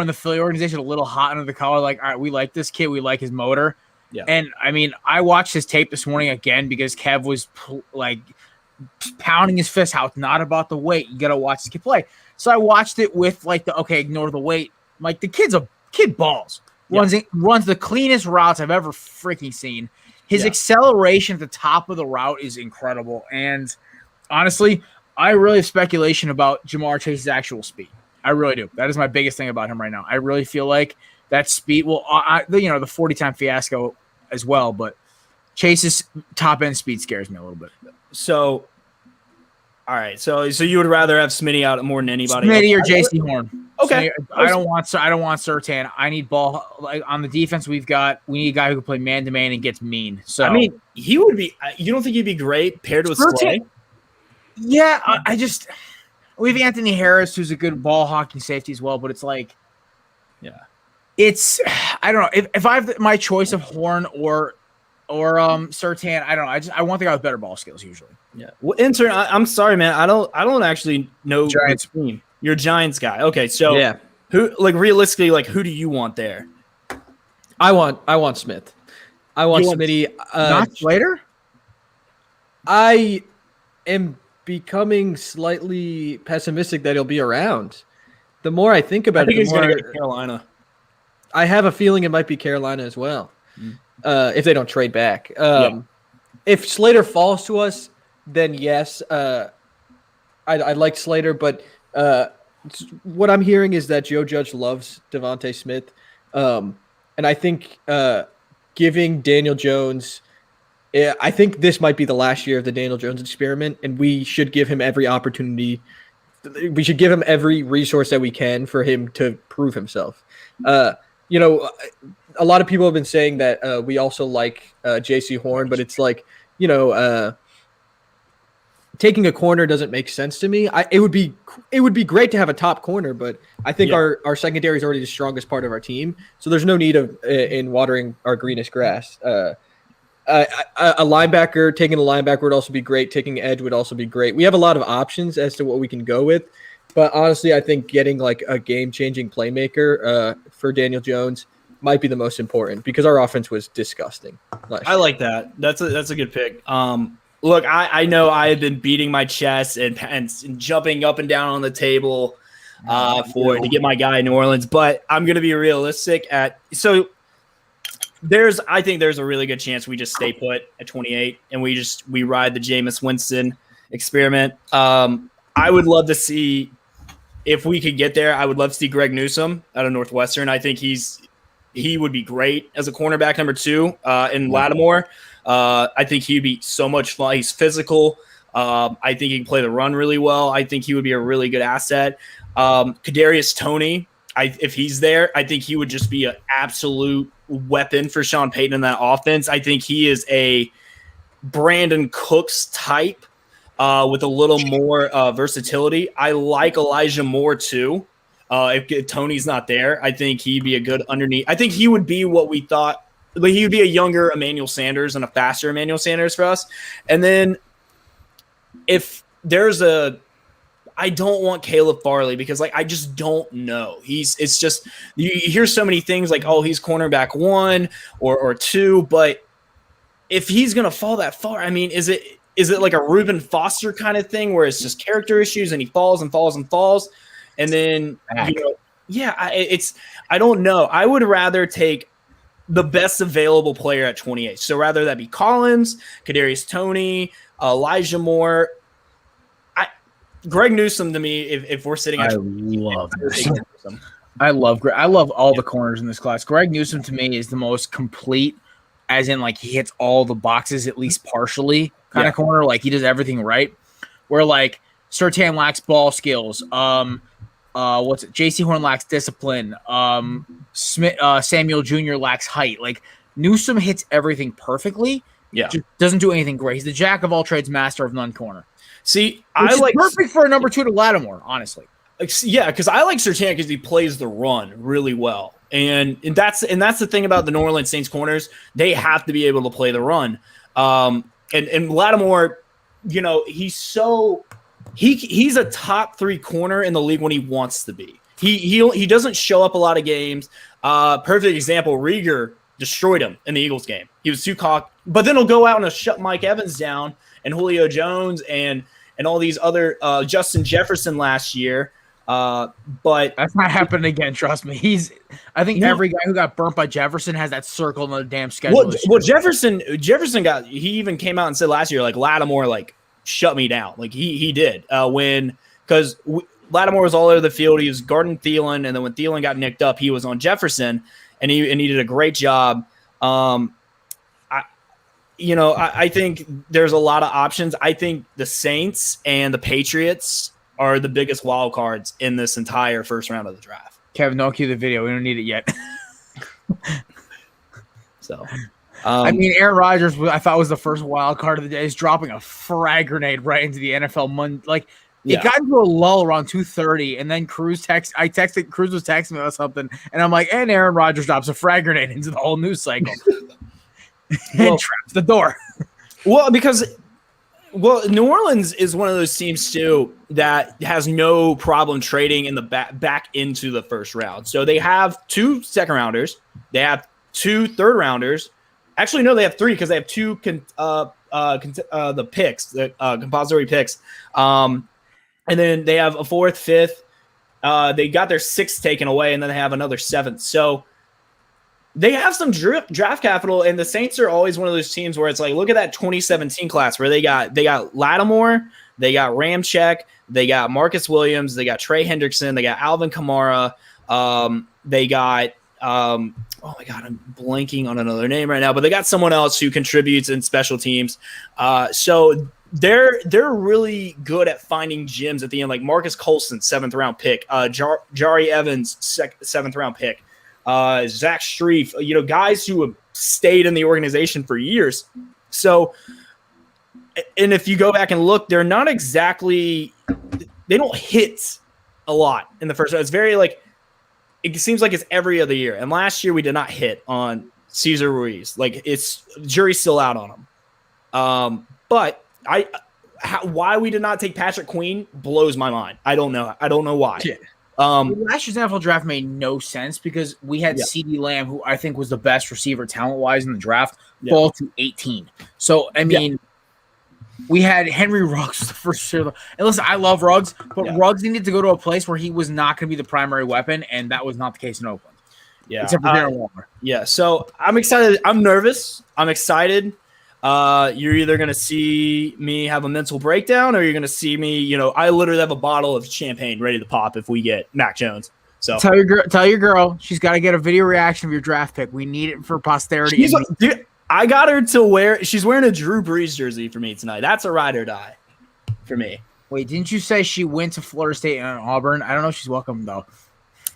the Philly organization a little hot under the collar. Like, all right, we like this kid, we like his motor. Yeah. And I mean, I watched his tape this morning again because Kev was like pounding his fist how it's not about the weight. You got to watch this kid play. So I watched it with like ignore the weight. Like the kid balls. Runs the cleanest routes I've ever freaking seen. His acceleration at the top of the route is incredible. And honestly, I really have speculation about Jamar Chase's actual speed. I really do. That is my biggest thing about him right now. I really feel like that speed will, the 40-time fiasco as well, but Chase's top end speed scares me a little bit. So, all right. So you would rather have Smitty out more than anybody Smitty else? or JC Horn. Okay. I don't want Surtain. I need ball like on the defense. We need a guy who can play man to man and gets mean. So I mean, he would be. You don't think he'd be great paired with Slay? Yeah, we have Anthony Harris, who's a good ball hawking safety as well. But it's like, I don't know if I have my choice of Horn or Surtain. I don't know. I want the guy with better ball skills usually. Yeah. Well, intern, I'm sorry, man. I don't actually know Giants team. You're a Giants guy. Okay, so who realistically who do you want there? I want Smith. I want Smitty. Not Slater? I am becoming slightly pessimistic that he'll be around. The more I think about it, the more going to go to Carolina. I have a feeling it might be Carolina as well, if they don't trade back. If Slater falls to us, then yes, I like Slater. But what I'm hearing is that Joe Judge loves Devontae Smith, and I think giving Daniel Jones. I think this might be the last year of the Daniel Jones experiment, and we should give him every opportunity. We should give him every resource that we can for him to prove himself. A lot of people have been saying that we also like J.C. Horn, but it's like, taking a corner doesn't make sense to me. It would be great to have a top corner, but I think our secondary is already the strongest part of our team, so there's no need in watering our greenest grass. A linebacker, taking a linebacker would also be great. Taking edge would also be great. We have a lot of options as to what we can go with, but honestly, I think getting like a game-changing playmaker for Daniel Jones might be the most important because our offense was disgusting. I like that. That's a good pick. Look, I know I have been beating my chest and jumping up and down on the table to get my guy in New Orleans, but I'm going to be realistic I think there's a really good chance we just stay put at 28 and we ride the Jameis Winston experiment. I would love to see if we could get there. I would love to see Greg Newsome out of Northwestern. I think he would be great as a cornerback number 2 in Lattimore. I think he'd be so much fun. He's physical. I think he can play the run really well. I think he would be a really good asset. Kadarius Toney, if he's there, I think he would just be an absolute weapon for Sean Payton in that offense. I think he is a Brandon Cooks type with a little more versatility. I like Elijah Moore too. If Tony's not there, I think he'd be a good underneath. I think he would be what we thought. Like he would be a younger Emmanuel Sanders and a faster Emmanuel Sanders for us. And then if there's I don't want Caleb Farley because I just don't know. It's just you hear so many things like, oh, he's cornerback 1 or 2, but if he's gonna fall that far, I mean, is it like a Reuben Foster kind of thing where it's just character issues and he falls and falls and falls, and then I don't know. I would rather take the best available player at 28. So rather that be Collins, Kadarius Toney, Elijah Moore. Greg Newsome to me, if we're sitting at I love Newsome. I love all the corners in this class. Greg Newsome to me is the most complete, as in like he hits all the boxes at least partially kind of corner. Like he does everything right. Where like Surtain lacks ball skills. JC Horn lacks discipline. Samuel Jr. lacks height. Like Newsome hits everything perfectly. Yeah, just doesn't do anything great. He's the jack of all trades, master of none corner. See, I like perfect for a number 2 to Lattimore, honestly. Yeah, because I like Surtain because he plays the run really well, and that's the thing about the New Orleans Saints corners. They have to be able to play the run. And Lattimore, he's so he's a top 3 corner in the league when he wants to be. He doesn't show up a lot of games. Perfect example, Rieger destroyed him in the Eagles game. He was too cocked, but then he'll go out and shut Mike Evans down and Julio Jones and all these other Justin Jefferson last year. But that's not happening again. Trust me. I think every guy who got burnt by Jefferson has that circle in the damn schedule. Well, Jefferson he even came out and said last year, like, Lattimore, like, shut me down. Like he did because Lattimore was all over the field. He was guarding Thielen, and then when Thielen got nicked up, he was on Jefferson, and he did a great job. I think there's a lot of options. I think the Saints and the Patriots are the biggest wild cards in this entire first round of the draft. Kevin, don't cue the video. We don't need it yet. So, Aaron Rodgers, I thought was the first wild card of the day. He's dropping a frag grenade right into the NFL Monday. Like, it got into a lull around 2:30, and then Cruz was texting me about something, and I'm like, and Aaron Rodgers drops a frag grenade into the whole news cycle. And traps the door. Because New Orleans is one of those teams too that has no problem trading in the back into the first round. So they have 2 second rounders, they have 2 third rounders. Actually, no, they have 3 because they have 2 the picks, the compulsory picks, and then they have a 4th, 5th. They got their 6th taken away, and then they have another 7th. So they have some draft capital, and the Saints are always one of those teams where it's like, look at that 2017 class where they got Lattimore, they got Ramczyk, they got Marcus Williams, they got Trey Hendrickson, they got Alvin Kamara, they got oh my God, I'm blanking on another name right now, but they got someone else who contributes in special teams. So they're really good at finding gems at the end, like Marcus Colston, 7th round pick, Jari Evans, 7th round pick. Zach Strief, guys who have stayed in the organization for years. So, and if you go back and look, they're not exactly, they don't hit a lot in the first round. It's very it seems like it's every other year. And last year we did not hit on Cesar Ruiz. Like, it's jury's still out on him. But why we did not take Patrick Queen blows my mind. I don't know why. Yeah. Last year's NFL draft made no sense because we had CeeDee Lamb, who I think was the best receiver talent-wise in the draft, fall to 18. So, we had Henry Ruggs the first year. And listen, I love Ruggs, but Ruggs needed to go to a place where he was not going to be the primary weapon, and that was not the case in Oakland. Yeah. Except for Darren Waller. Yeah, so I'm excited. I'm nervous. I'm excited. You're either going to see me have a mental breakdown or you're going to see me, I literally have a bottle of champagne ready to pop if we get Mac Jones. So tell your girl she's got to get a video reaction of your draft pick. We need it for posterity. Dude, I got her to wear – she's wearing a Drew Brees jersey for me tonight. That's a ride or die for me. Wait, didn't you say she went to Florida State and Auburn? I don't know if she's welcome, though.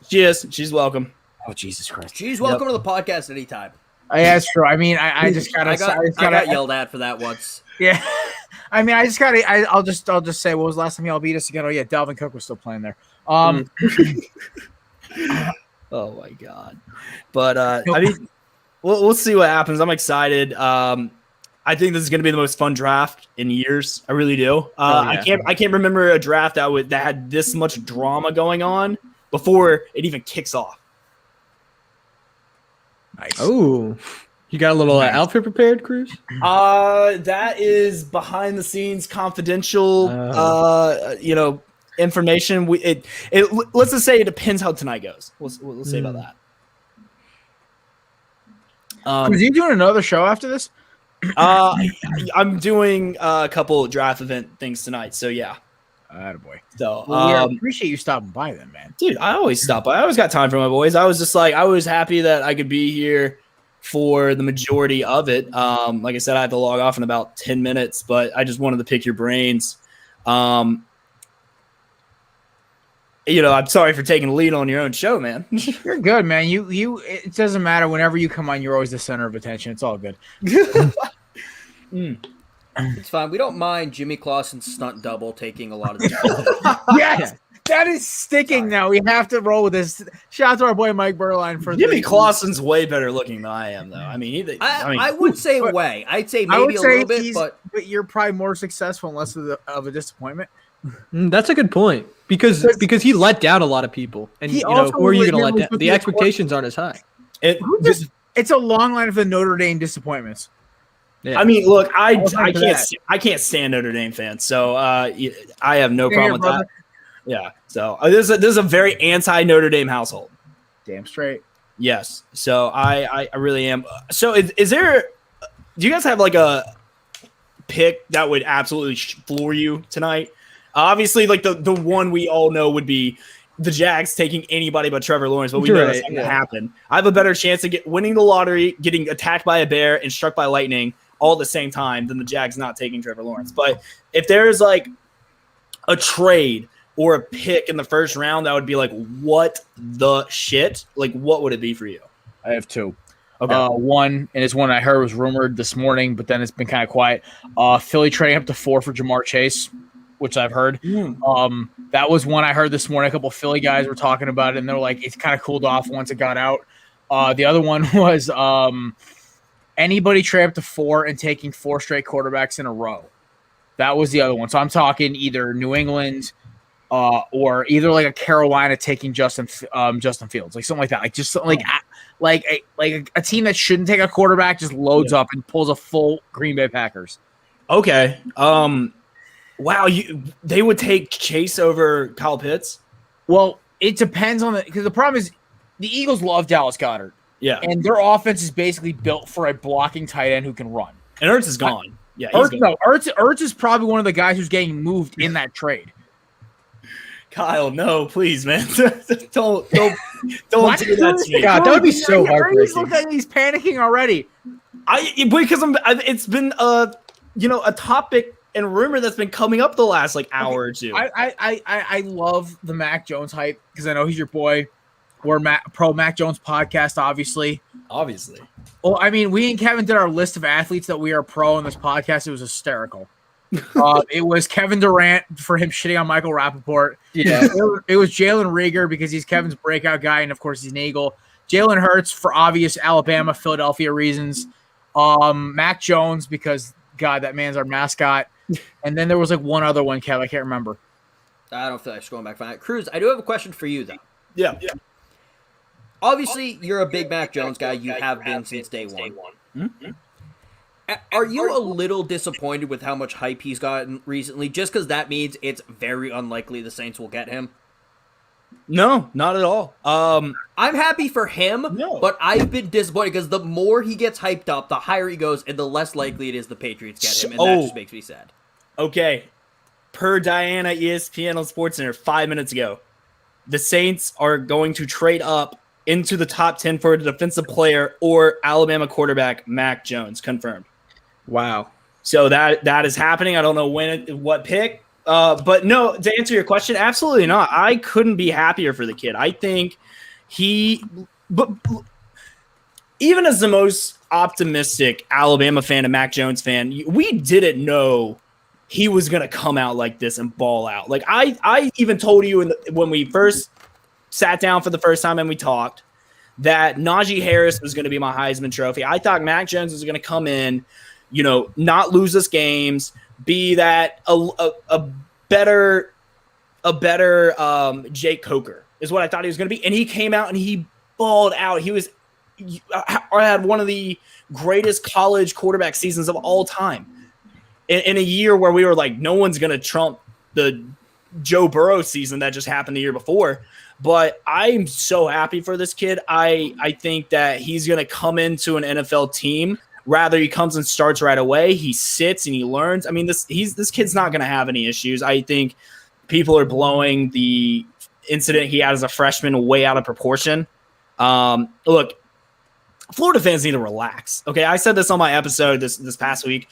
She is. She's welcome. Oh, Jesus Christ. She's welcome to the podcast anytime. Yeah, that's true. I just got yelled at for that once. Yeah. I'll just say, what was the last time y'all beat us again? Oh, yeah, Dalvin Cook was still playing there. Oh, my God. But, we'll see what happens. I'm excited. I think this is going to be the most fun draft in years. I really do. I can't remember a draft that had this much drama going on before it even kicks off. Nice. Oh, you got a little outfit prepared, Cruz? That is behind the scenes confidential, information. Let's just say it depends how tonight goes. We'll say about that. Are you doing another show after this? I'm doing a couple draft event things tonight. So yeah. Attaboy. So I appreciate you stopping by then, man. Dude, I always stop by. I always got time for my boys. I was happy that I could be here for the majority of it. Like I said, I have to log off in about 10 minutes, but I just wanted to pick your brains. I'm sorry for taking the lead on your own show, man. You're good, man. It doesn't matter. Whenever you come on, you're always the center of attention. It's all good. It's fine. We don't mind Jimmy Clausen's stunt double taking a lot of the Yes. That is sticking now. We have to roll with this. Shout out to our boy Mike Berline for Jimmy Clausen's way better looking than I am, though. I mean, I would say way. I'd say maybe a little bit, but you're probably more successful and less of a disappointment. That's a good point because he let down a lot of people, and who are you going to let down? The expectations aren't as high. It's a long line of the Notre Dame disappointments. Yeah. I mean, look, I can't stand Notre Dame fans, so I have no problem with that. Yeah, so this is a very anti Notre Dame household. Damn straight. Yes, so I really am. So is there? Do you guys have like a pick that would absolutely floor you tonight? Obviously, like the one we all know would be the Jags taking anybody but Trevor Lawrence, but we know that's not going to happen. I have a better chance of winning the lottery, getting attacked by a bear, and struck by lightning all at the same time than the Jags not taking Trevor Lawrence. But if there's like a trade or a pick in the first round, that would be like, what the shit? Like, what would it be for you? I have two. Okay. One, and it's one I heard was rumored this morning, but then it's been kind of quiet. Philly trading up to 4 for Jamar Chase, which I've heard. That was one I heard this morning. A couple of Philly guys were talking about it, and they're like, it's kind of cooled off once it got out. The other one was anybody trade up to 4 and taking 4 straight quarterbacks in a row. That was the other one. So I'm talking either New England or either like a Carolina taking Justin Fields, like something like that. Like just something like a team that shouldn't take a quarterback just loads up and pulls a full Green Bay Packers. Okay. Wow, they would take Chase over Kyle Pitts? Well, it depends on because the problem is the Eagles love Dallas Goedert. Yeah. And their offense is basically built for a blocking tight end who can run. And Ertz is gone. Yeah. Ertz is probably one of the guys who's getting moved in that trade. Kyle, no, please, man. don't do that to me. God, that would be so heartbreaking. He's panicking already. Because it's been a topic and rumor that's been coming up the last hour or two. I love the Mac Jones hype because I know he's your boy. We're pro Mac Jones podcast, obviously. Well, I mean, we and Kevin did our list of athletes that we are pro on this podcast. It was hysterical. It was Kevin Durant for him shitting on Michael Rappaport. Yeah. It was Jalen Reagor because he's Kevin's breakout guy, and of course he's an Eagle. Jalen Hurts for obvious Alabama, Philadelphia reasons. Mac Jones because God, that man's our mascot. And then there was one other one, Kev. I can't remember. I don't feel like scrolling back from that. Cruz, I do have a question for you though. Yeah. Obviously, you're a big Mac Jones guy. You have been since day one. Mm-hmm. Are you a little disappointed with how much hype he's gotten recently? Just because that means it's very unlikely the Saints will get him? No, not at all. I'm happy for him, but I've been disappointed because the more he gets hyped up, the higher he goes, and the less likely it is the Patriots get him, and that just makes me sad. Okay. Per Diana ESPN on SportsCenter 5 minutes ago, the Saints are going to trade up into the top 10 for a defensive player or Alabama quarterback Mac Jones, confirmed. Wow. So that is happening. I don't know what pick. But no, to answer your question, absolutely not. I couldn't be happier for the kid. I think but even as the most optimistic Alabama fan and Mac Jones fan, we didn't know he was going to come out like this and ball out. Like I even told you when we first sat down for the first time and we talked that Najee Harris was going to be my Heisman Trophy. I thought Mac Jones was going to come in, not lose us games, be that a better Jake Coker is what I thought he was going to be. And he came out and he balled out. I had one of the greatest college quarterback seasons of all time in a year where we were like, no one's going to trump the Joe Burrow season that just happened the year before. But I'm so happy for this kid. I think that he's going to come into an NFL team. Rather, he comes and starts right away. He sits and he learns. I mean, this kid's not going to have any issues. I think people are blowing the incident he had as a freshman way out of proportion. Look, Florida fans need to relax. Okay, I said this on my episode this past week.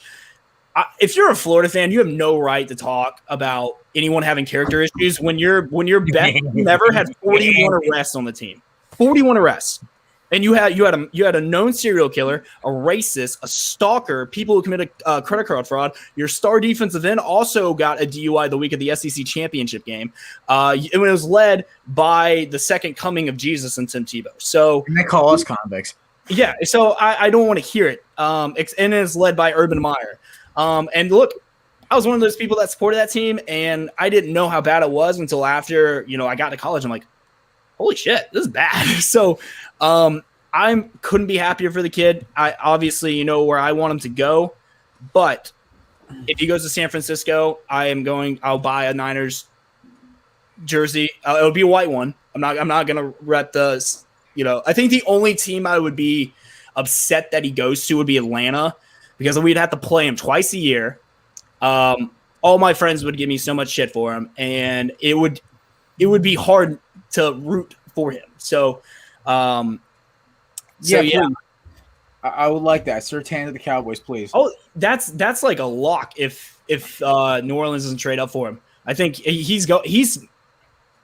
If you're a Florida fan, you have no right to talk about anyone having character issues when your best team ever had 41 arrests on the team. 41 arrests. And you had a known serial killer, a racist, a stalker, people who committed credit card fraud. Your star defensive end also got a DUI the week of the SEC championship game. It was led by the second coming of Jesus and Tim Tebow. So And they call us convicts. yeah, so I don't want to hear it. And it's led by Urban Meyer. And look, I was one of those people that supported that team, and I didn't know how bad it was until after I got to college. I'm like, holy shit, this is bad. So I couldn't be happier for the kid. I obviously where I want him to go, but if he goes to San Francisco, I'll buy a Niners jersey. It'll be a white one. I'm not gonna rep the I think the only team I would be upset that he goes to would be Atlanta, because we'd have to play him twice a year. All my friends would give me so much shit for him, and it would be hard to root for him. So, yeah. I would like that. Surtain to the Cowboys, please. Oh, that's like a lock if New Orleans doesn't trade up for him. I think he's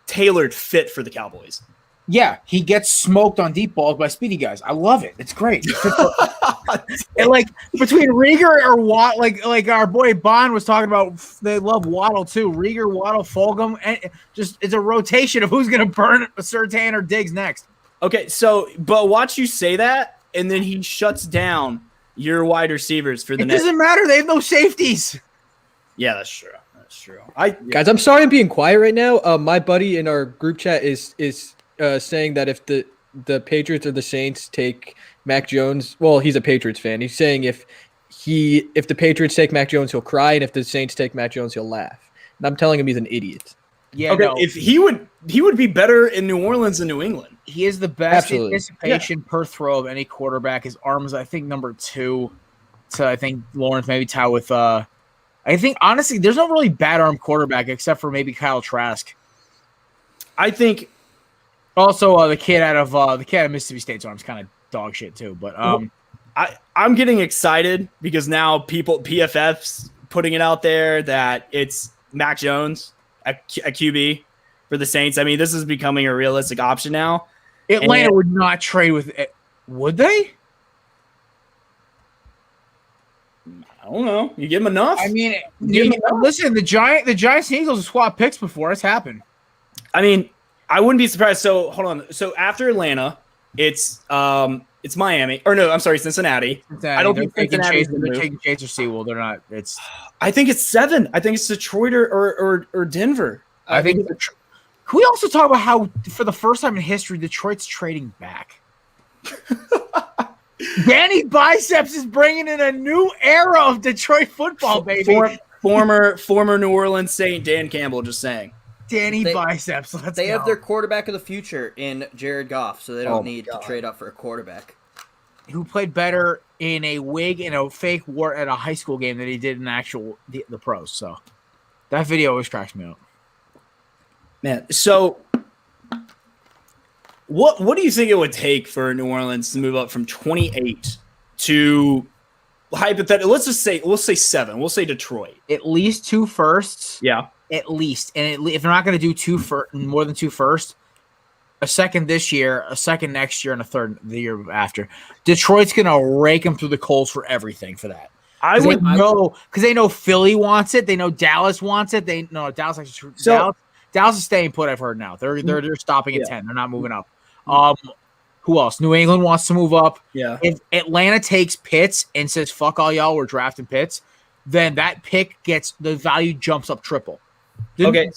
tailored fit for the Cowboys. Yeah, he gets smoked on deep balls by speedy guys. I love it. It's great. And like between Rieger or Watt, like our boy Bond was talking about, they love Waddle too. Rieger, Waddle, Fulgham, and just it's a rotation of who's gonna burn Surtain or Diggs next. Okay, so but watch you say that, and then he shuts down your wide receivers for the next. It doesn't matter. They have no safeties. Yeah, that's true. That's true. Guys, I'm sorry I'm being quiet right now. My buddy in our group chat is saying that if the Patriots or the Saints take Mac Jones, well, he's a Patriots fan. He's saying if the Patriots take Mac Jones, he'll cry, and if the Saints take Mac Jones, he'll laugh. And I'm telling him he's an idiot. Yeah. Okay, No. if he would be better in New Orleans than New England. He is the best Absolutely. anticipation per throw of any quarterback. His arm is, I think, number 2. So I think Lawrence maybe tie with. I think honestly, there's no really bad arm quarterback except for maybe Kyle Trask. I think. Also, the kid out of Mississippi State's arm's kind of dog shit too. But I'm getting excited because now PFF's putting it out there that it's Mac Jones a QB for the Saints. I mean, this is becoming a realistic option now. Atlanta would not trade with it. Would they? I don't know. You give him enough. I mean, listen, the Giants and Eagles have swapped picks before. It's happened. I mean, I wouldn't be surprised. So hold on. So after Atlanta, it's Miami, or no, I'm sorry, Cincinnati. I don't think Cincinnati's they're taking Chase or Sewell. They're not. It's. I think it's 7. I think it's Detroit or Denver. I think. Can we also talk about how, for the first time in history, Detroit's trading back? Danny Biceps is bringing in a new era of Detroit football, baby. Former New Orleans Saint Dan Campbell, just saying. Danny Biceps. They have their quarterback of the future in Jared Goff, so they don't need to trade up for a quarterback. Who played better in a wig and a fake war at a high school game than he did in the pros. So that video always cracks me up. Man, so what do you think it would take for New Orleans to move up from 28 to hypothetical? We'll say 7. We'll say Detroit. At least 2 firsts. Yeah. At least. And if they're not going to do more than 2 firsts, a second this year, a second next year, and a third the year after. Detroit's going to rake them through the coals for everything for that. Because they know Philly wants it. They know Dallas wants it. Dallas actually. Dallas is staying put. I've heard now. They're stopping at 10. They're not moving up. Who else? New England wants to move up. Yeah. If Atlanta takes Pitts and says "fuck all y'all, we're drafting Pitts," then that pick the value jumps up triple. Okay.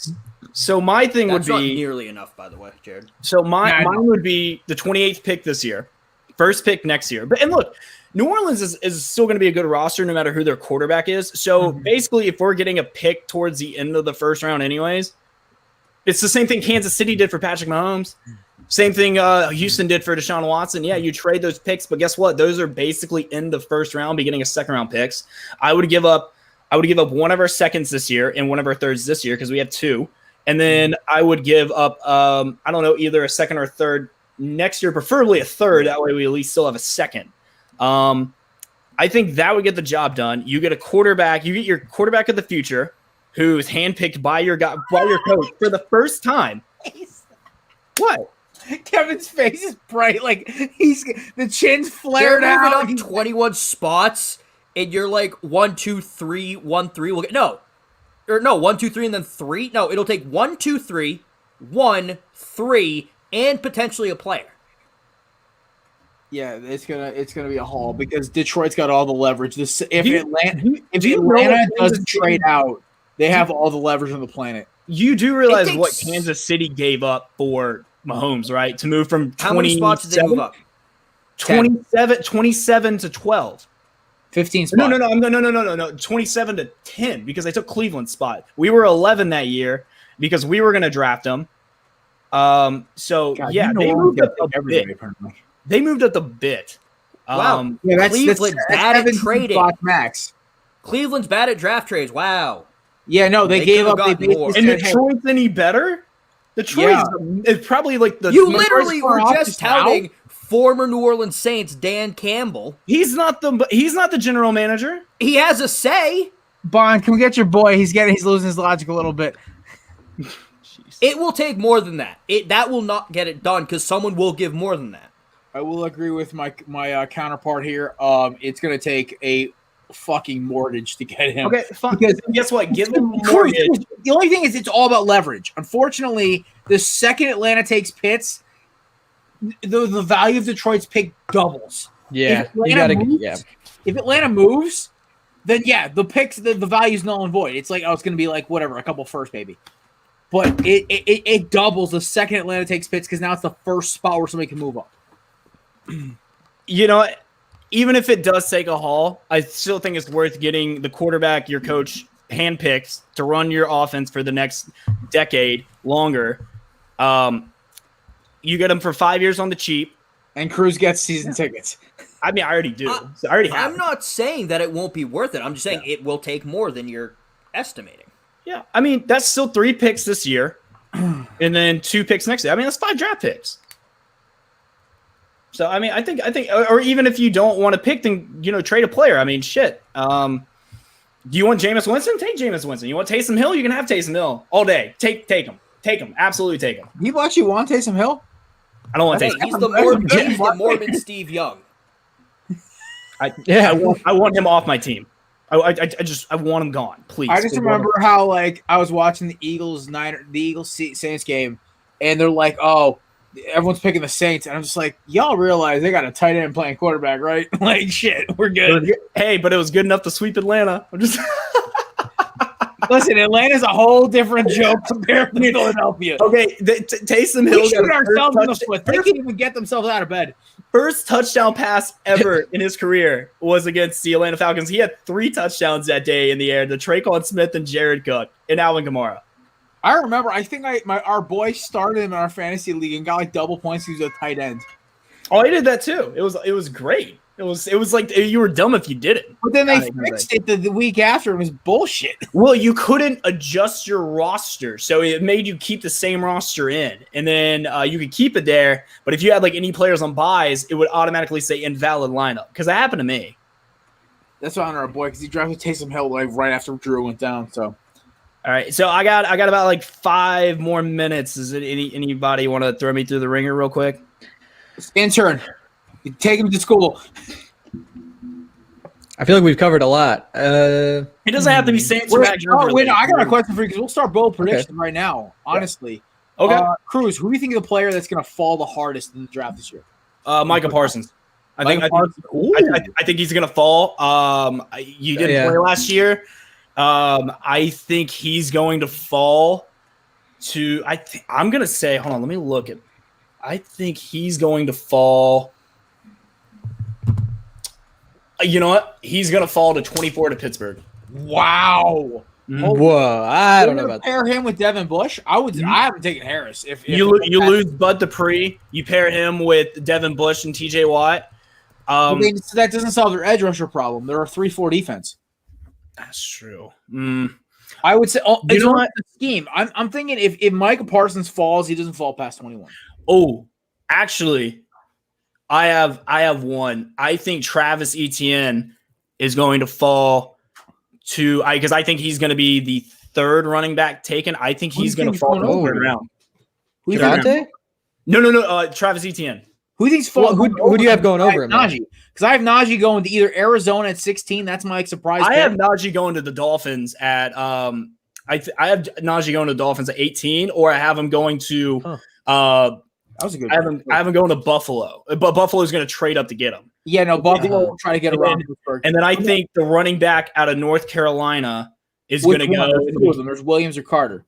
So my thing would be not nearly enough, by the way, Jared. So mine would be the 28th pick this year, first pick next year. And look, New Orleans is still going to be a good roster no matter who their quarterback is. So basically, if we're getting a pick towards the end of the first round, anyways. It's the same thing Kansas City did for Patrick Mahomes. Same thing Houston did for Deshaun Watson. Yeah, you trade those picks, but guess what? Those are basically in the first round, beginning of second round picks. I would give up one of our seconds this year and one of our thirds this year because we have 2. And then I would give up I don't know, either a second or a third next year, preferably a third. That way we at least still have a second. I think that would get the job done. You get a quarterback, you get your quarterback of the future, who's handpicked by your coach for the first time. What? Kevin's face is bright, like the chin's They're flared moving out. up 21 spots, and you're like 1, 2, 3, 1, 3. We'll get no, 1, 2, 3, and then 3. No, it'll take 1, 2, 3, 1, 3, and potentially a player. Yeah, it's gonna be a haul because Detroit's got all the leverage. If Atlanta doesn't trade out, they have all the leverage on the planet. You do realize what Kansas City gave up for Mahomes, right? To move from How many spots did they move up? 27 to 12. 15 spots. No. 27 to 10 because they took Cleveland's spot. We were 11 that year because we were going to draft them. So God, yeah, they moved up a bit. They moved up a bit. Wow. Yeah, Cleveland's bad at trading. Max. Cleveland's bad at draft trades. Wow. Yeah, no, they gave up. And Detroit's any better? Detroit's is probably like the. You literally were just touting former New Orleans Saints Dan Campbell. He's not the general manager. He has a say. Bond, can we get your boy? He's losing his logic a little bit. It will take more than that. That will not get it done because someone will give more than that. I will agree with my counterpart here. It's going to take a fucking mortgage to get him. Okay, fine. Because guess what? Give him a mortgage. The only thing is, it's all about leverage. Unfortunately, the second Atlanta takes Pitts, the value of Detroit's pick doubles. Yeah, if Atlanta moves, then yeah, the picks, the value is null and void. It's like, it's going to be like whatever, a couple first, maybe. But it doubles the second Atlanta takes Pitts because now it's the first spot where somebody can move up. You know, even if it does take a haul, I still think it's worth getting the quarterback your coach handpicks to run your offense for the next decade longer. You get them for 5 years on the cheap. And Cruz gets season tickets. I mean, I already do. I already have. I'm not saying that it won't be worth it. I'm just saying it will take more than you're estimating. Yeah, I mean, that's still 3 picks this year and then 2 picks next year. I mean, that's 5 draft picks. So, I mean, I think, or even if you don't want to pick, then, trade a player. I mean, shit. Do you want Jameis Winston? Take Jameis Winston. You want Taysom Hill? You can have Taysom Hill all day. Take him. Take him. Absolutely take him. People actually want Taysom Hill? I don't want Taysom. He's the Mormon Steve Young. I want him off my team. I want him gone, please. I just remember how I was watching the Eagles Saints game, and they're like, "Oh, everyone's picking the Saints," and I'm just like, "Y'all realize they got a tight end playing quarterback, right? Like, shit, we're good." Hey, but it was good enough to sweep Atlanta. I'm just listen. Atlanta's a whole different joke compared to Philadelphia. Okay, Taysom Hill. We shoot ourselves in the foot. They can't even get themselves out of bed. First touchdown pass ever in his career was against the Atlanta Falcons. He had 3 touchdowns that day in the air. The Traquan Smith and Jared Cook and Alvin Kamara. I remember. I think our boy started him in our fantasy league and got double points. He was a tight end. Oh, I did that too. It was great. It was like you were dumb if you did it. But then they fixed it the week after. It was bullshit. Well, you couldn't adjust your roster, so it made you keep the same roster in, and then you could keep it there. But if you had any players on buys, it would automatically say invalid lineup because that happened to me. That's why I honor our boy because he drafted Taysom Hill right after Drew went down. So, all right. So I got about 5 more minutes. Is it anybody want to throw me through the ringer real quick? Intern. Take him to school. I feel like we've covered a lot. It doesn't have to be Saints or Mac. Wait, I got a question for you because we'll start bold predictions right now. Honestly, okay. Cruz, who do you think is the player that's going to fall the hardest in the draft this year? Micah Parsons. I think he's going to fall. You didn't play last year. I think he's going to fall to. I'm going to say. Hold on. Let me look at. I think he's going to fall. You know what? He's going to fall to 24 to Pittsburgh. Wow. Whoa. I don't know about that. Pair him with Devin Bush? I haven't taken Harris. If you lose Bud Dupree, you pair him with Devin Bush and TJ Watt. So that doesn't solve their edge rusher problem. They're a 3-4 defense. That's true. I would say it's not the scheme. I'm thinking if Micah Parsons falls, he doesn't fall past 21. Oh, actually, I have one. I think Travis Etienne is going to fall to because I think he's going to be the 3rd running back taken. I think he's going to fall to the 3rd round. Javonte? No. Travis Etienne. Who do you think's Well, who do you have going over him? Najee? Because I have Najee going to either Arizona at 16. That's my surprise. I pick. have Najee going to the Dolphins at I have Najee going to the Dolphins at 18, or I have him going to That was a good. I have him going to Buffalo, but Buffalo's going to trade up to get him. Yeah, no, Buffalo will try to get around Pittsburgh. And then I think the running back out of North Carolina is going to go. There's two of them. There's Williams or Carter.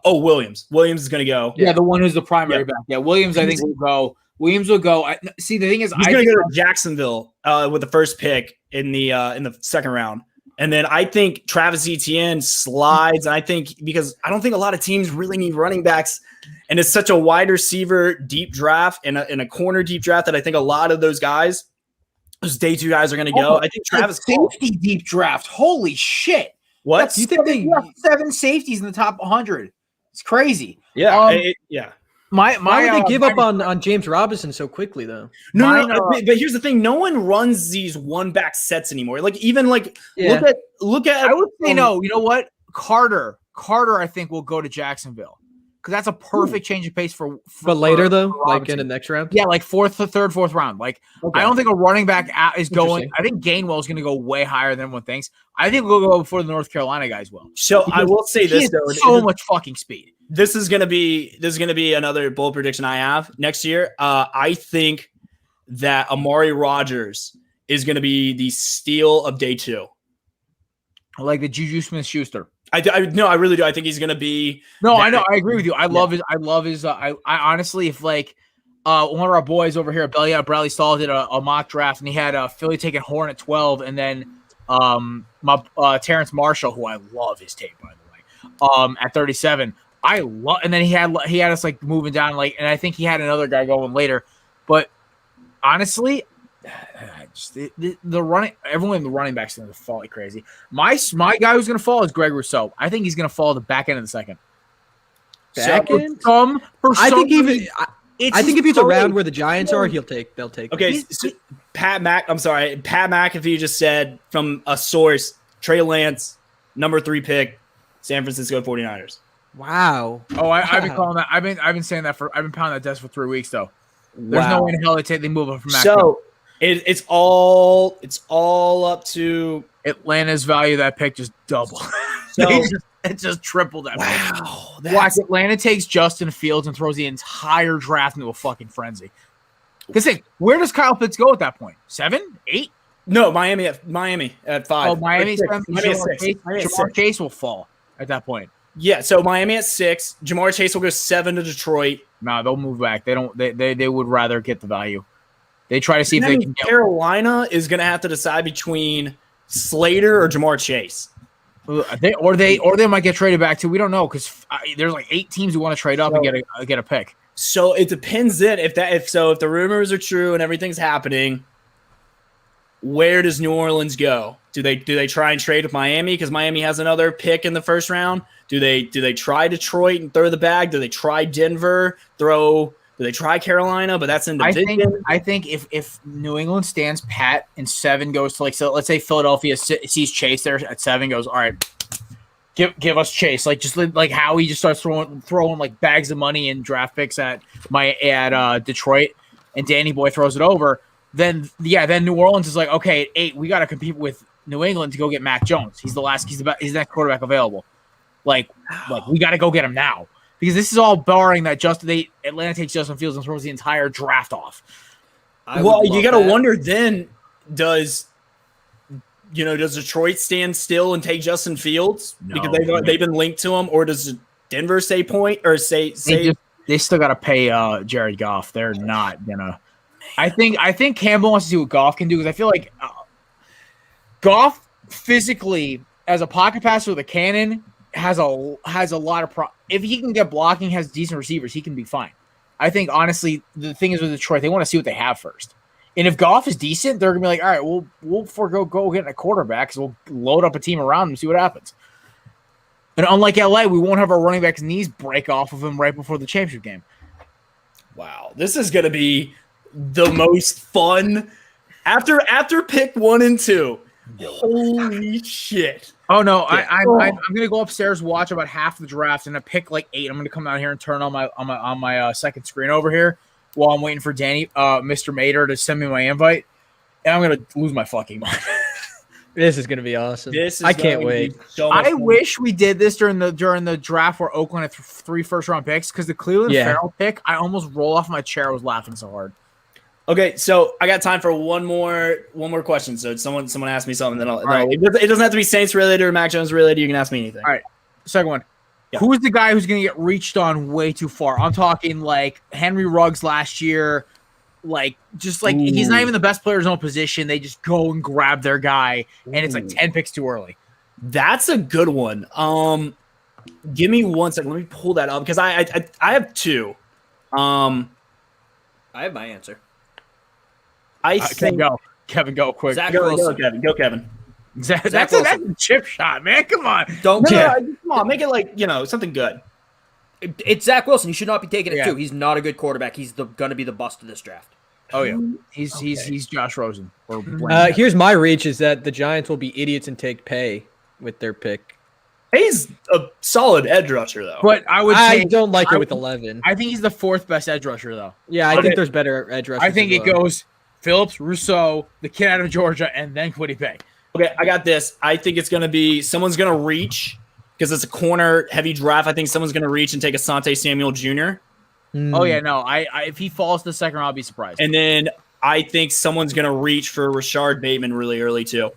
Williams. Williams is going to go. Yeah, the one who's the primary back. Yeah, Williams. I think will go. Williams will go. See, the thing is, he's going to go to Jacksonville with the first pick in the second round. And then I think Travis Etienne slides. And I think because I don't think a lot of teams really need running backs. And it's such a wide receiver deep draft and a corner deep draft that I think a lot of those guys, those day 2 guys, are going to go. I think Travis safety deep draft. Holy shit! What? Do you think they have 7 safeties in the top 100? It's crazy. Yeah, yeah. Why would they give up on James Robinson so quickly though? No. But here's the thing: no one runs these one back sets anymore. Look at. I would say no. You know what? Carter, I think will go to Jacksonville because that's a perfect change of pace for But later though, for like in the next round. Yeah, like third, fourth round. Like I don't think a running back is going. I think Gainwell is going to go way higher than everyone thinks. I think we'll go before the North Carolina guys will. So I will say this though: so much fucking speed. This is gonna be another bold prediction I have next year. I think that Amari Rodgers is gonna be the steal of day 2. I like the Juju Smith-Schuster. I really do. I think he's gonna be. No, I know. I agree with you. I love his. I honestly, if like one of our boys over here at Belly Out, Bradley Stahl did a mock draft, and he had Philly taking Horn at 12, and then my Terrence Marshall, who I love his tape by the way, at 37. And then he had us like moving down, like, and I think he had another guy going later. But honestly, the running, everyone in the running backs is going to fall like crazy. My guy who's going to fall is Greg Rousseau. I think he's going to fall at the back end of the second. I think if he's around where the Giants are, they'll take. Okay, so Pat McAfee just said from a source, Trey Lance, number 3 pick, San Francisco 49ers. Wow. Oh, I've been calling that. I've been saying that I've been pounding that desk for 3 weeks though. There's no way in hell they move him from Mac. So it's all up to Atlanta's value of that pick just double. So, it just tripled that. Wow. Pick. Watch Atlanta takes Justin Fields and throws the entire draft into a fucking frenzy. Because where does Kyle Pitts go at that point? 7, 8? No, Miami at 5. Oh, Miami 6. Jamar Chase will fall at that point. Yeah, so Miami at 6. Jamar Chase will go 7 to Detroit. No, they'll move back. They don't. They would rather get the value. They try to see if they can. Carolina is going to have to decide between Slater or Jamar Chase. They might get traded back too. We don't know because there's like 8 teams who want to trade up and get a pick. So it depends then if the rumors are true and everything's happening. Where does New Orleans go? Do they try and trade with Miami because Miami has another pick in the first round? Do they try Detroit and throw the bag? Do they try Denver? Do they try Carolina? But that's in division. I think if New England stands pat and 7 goes to let's say Philadelphia sees Chase there at 7, goes all right, give us Chase, just like how he just starts throwing like bags of money and draft picks at Detroit, and Danny Boy throws it over. Then New Orleans is like, okay, at 8 we got to compete with New England to go get Mac Jones. He's the next quarterback available. Like we got to go get him now. Because this is all barring that Atlanta takes Justin Fields and throws the entire draft off. You got to wonder then, does Detroit stand still and take Justin Fields because they've been linked to him, or does Denver say they still got to pay Jared Goff? They're not gonna. I think Campbell wants to see what Goff can do because I feel like Goff physically as a pocket passer with a cannon has a lot of if he can get blocking, has decent receivers, he can be fine. I think honestly the thing is with Detroit, they want to see what they have first. And if Goff is decent, they're gonna be like, all right, we'll go getting a quarterback because we'll load up a team around him and see what happens. And unlike LA, we won't have our running back's knees break off of him right before the championship game. Wow, this is gonna be the most fun after pick 1 and 2. Holy shit. Oh no, Yeah. I'm gonna go upstairs, watch about half the draft, and I pick like 8. I'm gonna come out here and turn on my second screen over here while I'm waiting for Danny, Mr. Mater, to send me my invite, and I'm gonna lose my fucking mind. This is gonna be awesome. I can't wait. I wish we did this during the draft where Oakland had 3 first-round picks, because the Cleveland Farrell pick, I almost roll off my chair. I was laughing so hard. Okay, so I got time for one more question. So someone asked me something, then it doesn't have to be Saints related or Mac Jones related. You can ask me anything. All right, second one. Yeah. Who's the guy who's going to get reached on way too far? I'm talking like Henry Ruggs last year. Like, just like he's not even the best player in his own position. They just go and grab their guy, and it's like 10 picks too early. That's a good one. Give me 1 second. Let me pull that up because I have 2. I have my answer. I think Kevin, go quick. Zach go Wilson. Go Kevin. That's a chip shot, man. Come on. Come on, make it like something good. It's Zach Wilson. You should not be taking it Yeah. too. He's not a good quarterback. He's going to be the bust of this draft. Oh yeah, he's Josh Rosen. Or Here's my reach: is that the Giants will be idiots and take Pay with their pick. He's a solid edge rusher though. But I don't like it with 11. I think he's the 4th best edge rusher though. Yeah, I think there's better edge rushers. I think as it well. goes Phillips, Rousseau, the kid out of Georgia, and then Kwity Paye. Okay, I got this. I think it's going to be someone's going to reach because it's a corner heavy draft. I think someone's going to reach and take Asante Samuel Jr. Oh yeah, no. I if he falls to the second round, I'll be surprised. And then I think someone's going to reach for Rashard Bateman really early too.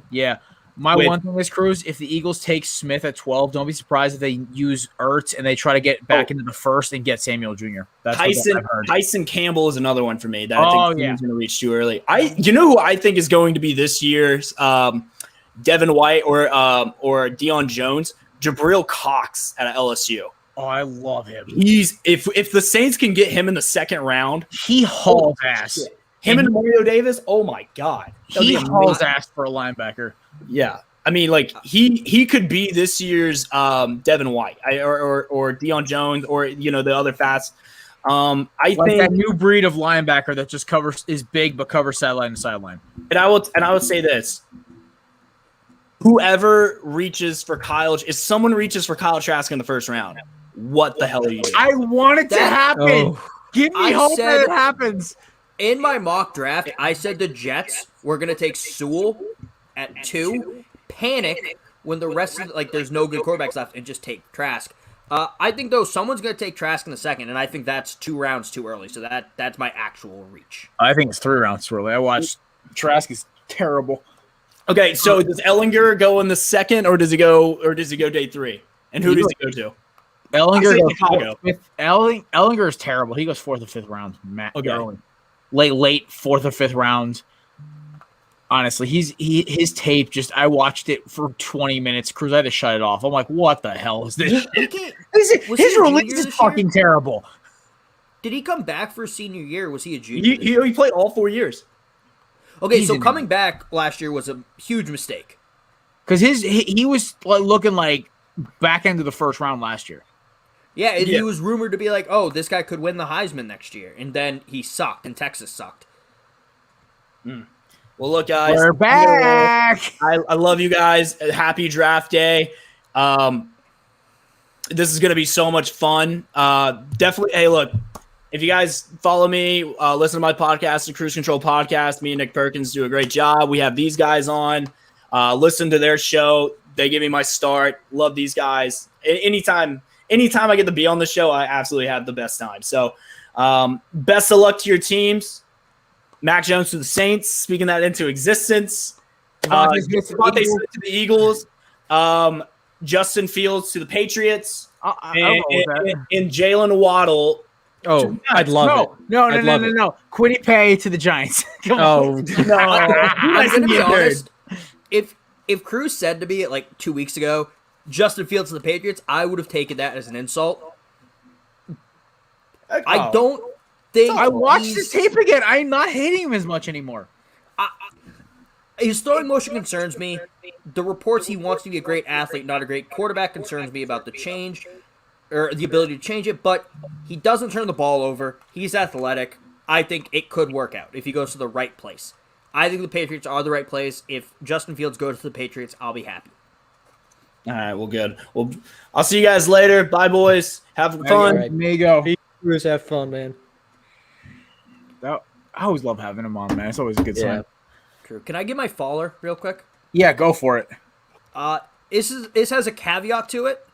Yeah. My one thing is, Cruz, if the Eagles take Smith at 12, don't be surprised if they use Ertz and they try to get back into the first and get Samuel Jr. That's what I've heard. Tyson Campbell is another one for me that I think yeah. he's going to reach too early. You know who I think is going to be this year's Devin White or Deion Jones? Jabril Cox at LSU. Oh, I love him. He's if the Saints can get him in the second round, He hauls ass. him and Mario Davis. Oh my God, that'd He be hauls amazing. ass for a linebacker. Yeah, I mean, like he could be this year's Devin White or Deion Jones or the other fast. I Like think that new breed of linebacker that just is big but covers sideline to sideline. and I will say this. Whoever reaches for if someone reaches for Kyle Trask in the first round, what the hell are you doing? I want it to happen. Oh. Give me I hope said- that it happens. In my mock draft, I said the Jets were going to take Sewell at 2, panic when the rest of there's no good quarterbacks left, and just take Trask. I think though someone's going to take Trask in the second, and I think that's 2 rounds too early. So that's my actual reach. I think it's 3 rounds too early. I watched Trask is terrible. Okay, so does Ellinger go in the second, or does he go day 3? And who does he go to? Ellinger I say goes Chicago. 4th, 5th. Ellinger is terrible. He goes 4th or 5th round. Okay. Early. Late 4th or 5th round. Honestly, his tape I watched it for 20 minutes. Cruz, I had to shut it off. I'm like, what the hell is this? Was he His a release junior is this fucking terrible. Did he come back for senior year? Was he a junior? He played all 4 years. Okay, He's so in coming back last year was a huge mistake. Because he was looking like back end of the first round last year. Yeah, he was rumored to be like, oh, this guy could win the Heisman next year. And then he sucked, and Texas sucked. Well, look, guys, We're back. I love you guys. Happy draft day. This is going to be so much fun. Definitely. Hey, look, if you guys follow me, listen to my podcast, the Cruise Control Podcast, me and Nick Perkins do a great job. We have these guys on. Listen to their show. They give me my start. Love these guys. Anytime I get to be on the show, I absolutely have the best time. So best of luck to your teams. Mac Jones to the Saints, speaking that into existence. Devontae Smith to the Devontae Eagles. Smith to the Eagles. Justin Fields to the Patriots. And Jalen Waddle. Oh, I'd love it. No. I'd love it. Kwity Paye to the Giants. Come on. Oh, No, I'm going to be third. honest. If Cruz said to me like 2 weeks ago, Justin Fields to the Patriots, I would have taken that as an insult. I don't think I watched the tape again. I'm not hating him as much anymore. His throwing motion concerns me. The reports he wants to be a great athlete, not a great quarterback, concerns me about the change or the ability to change it. But he doesn't turn the ball over. He's athletic. I think it could work out if he goes to the right place. I think the Patriots are the right place. If Justin Fields goes to the Patriots, I'll be happy. All right, well, good. Well, I'll see you guys later. Bye, boys. Have fun. All right. There you go. Bruce, have fun, man. I always love having him on, man. It's always a good sign. True. Can I give my faller real quick? Yeah, go for it. This has a caveat to it.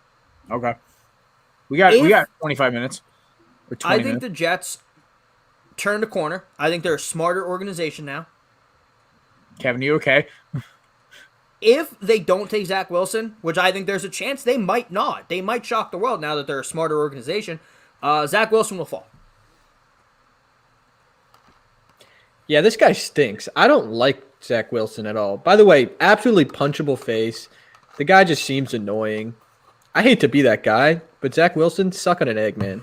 Okay. We got 25 minutes. Or 20 I think minutes. the Jets turned a corner. I think they're a smarter organization now. Kevin, you okay? If they don't take Zach Wilson, which I think there's a chance they might not, they might shock the world now that they're a smarter organization, Zach Wilson will fall. Yeah, this guy stinks. I don't like Zach Wilson at all. By the way, absolutely punchable face. The guy just seems annoying. I hate to be that guy, but Zach Wilson, suck on an egg, man.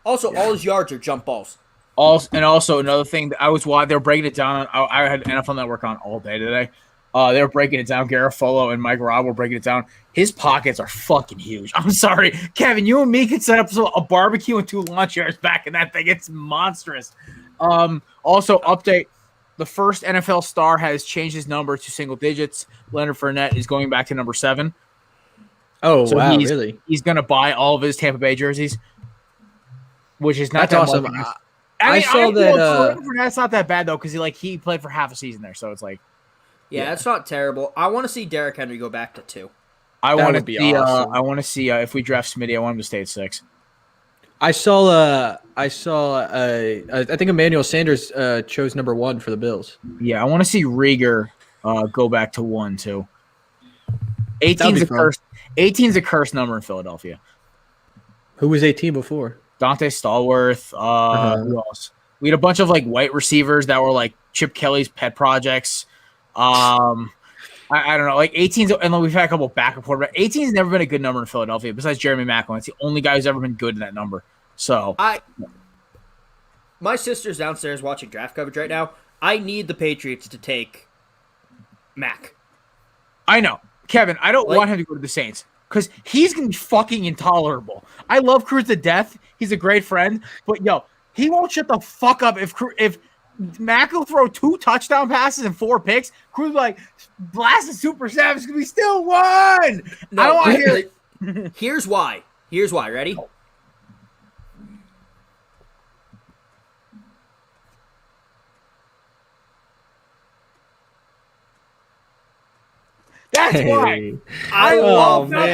Also, all his yards are jump balls. Also another thing that they were breaking it down. I had NFL Network on all day today. They were breaking it down. Garofolo and Mike Robb were breaking it down. His pockets are fucking huge. I'm sorry, Kevin. You and me could set up a barbecue and 2 lawn chairs back in that thing. It's monstrous. Also, update: the first NFL star has changed his number to single digits. Leonard Fournette is going back to number 7. Oh, So wow, he's, really? He's going to buy all of his Tampa Bay jerseys, which is not That's that awesome. much. I saw that. Leonard Fournette's not that bad though, because he played for half a season there, so it's like Yeah, it's not terrible. I want to see Derrick Henry go back to 2. I That want to would be see. awesome. I want to see if we draft Smitty. I want him to stay at 6. I saw. I think Emmanuel Sanders chose number 1 for the Bills. Yeah, I want to see Rieger go back to 1 too. 18's be a fun. curse. 18's a cursed number in Philadelphia. Who was 18 before? Dante Stallworth. Who else? We had a bunch of like white receivers that were like Chip Kelly's pet projects. I don't know, like 18's, and then we've had a couple backup quarterbacks. 18's never been a good number in Philadelphia, besides Jeremy Maclin. It's the only guy who's ever been good in that number. So My sister's downstairs watching draft coverage right now. I need the Patriots to take Mac. I know, Kevin. I don't Like- want him to go to the Saints because he's gonna be fucking intolerable. I love Cruz to death. He's a great friend, but he won't shut the fuck up if Mac will throw 2 touchdown passes and 4 picks. Cruz will be like blasting Super Savage because we still won. I don't want to hear. Here's why. Here's why. Ready? That's why. Hey. I Oh, love that.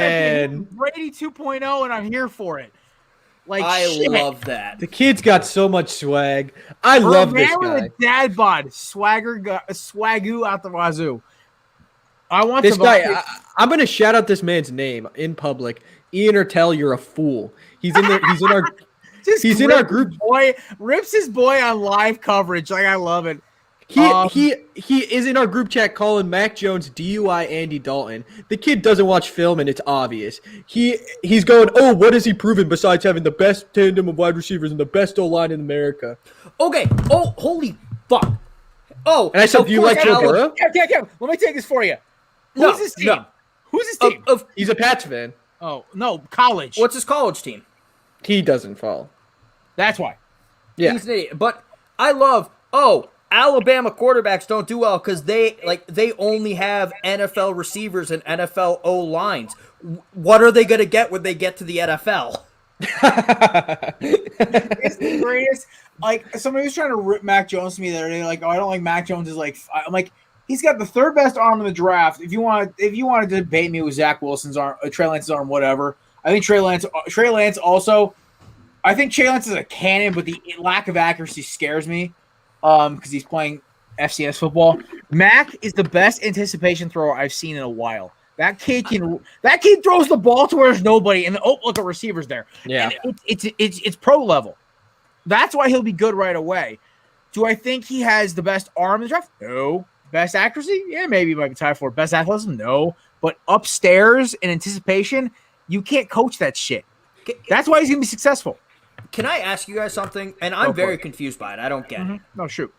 man. Brady 2.0, and I'm here for it. Like I shit. love that. The kid's got so much swag. I love this Man with guy. a dad bod, swagoo out the wazoo. I want This guy, Devontae- I'm gonna shout out this man's name in public. Ian Ertel, you're a fool. He's in our Just he's in our rips group. his boy, rips his boy on live coverage. Like I love it. He is in our group chat calling Mac Jones DUI Andy Dalton. The kid doesn't watch film and it's obvious. He's going, oh, what has he proven besides having the best tandem of wide receivers and the best O-line in America? Okay. Oh, holy fuck. Oh, And I said, of do you course like Joe Alex- Burrow? Kevin, let me take this for you. No, Who's his team? no. Who's his team? He's a Pats fan. Oh no, college. What's his college team? He doesn't fall. That's why. Yeah. He's an idiot. But I love. Alabama quarterbacks don't do well because they only have NFL receivers and NFL O lines. What are they going to get when they get to the NFL? It's the greatest. Like somebody was trying to rip Mac Jones to me the other day. Like, oh, I don't like Mac Jones. Is like, I'm like, he's got the 3rd best arm in the draft. If you want to debate me with Zach Wilson's arm, Trey Lance's arm, whatever. I think Trey Lance also. I think Trey Lance is a cannon, but the lack of accuracy scares me. Because he's playing FCS football. Mac is the best anticipation thrower I've seen in a while. That kid throws the ball to where there's nobody, and look, a receiver's there. Yeah. And it's pro level. That's why he'll be good right away. Do I think he has the best arm in the draft? No. Best accuracy? Yeah, maybe he might be tied for it. Best athleticism? No. But upstairs in anticipation, you can't coach that shit. That's why he's gonna be successful. Can I ask you guys something? And Go I'm for very it. confused by it. I don't get it. No, shoot.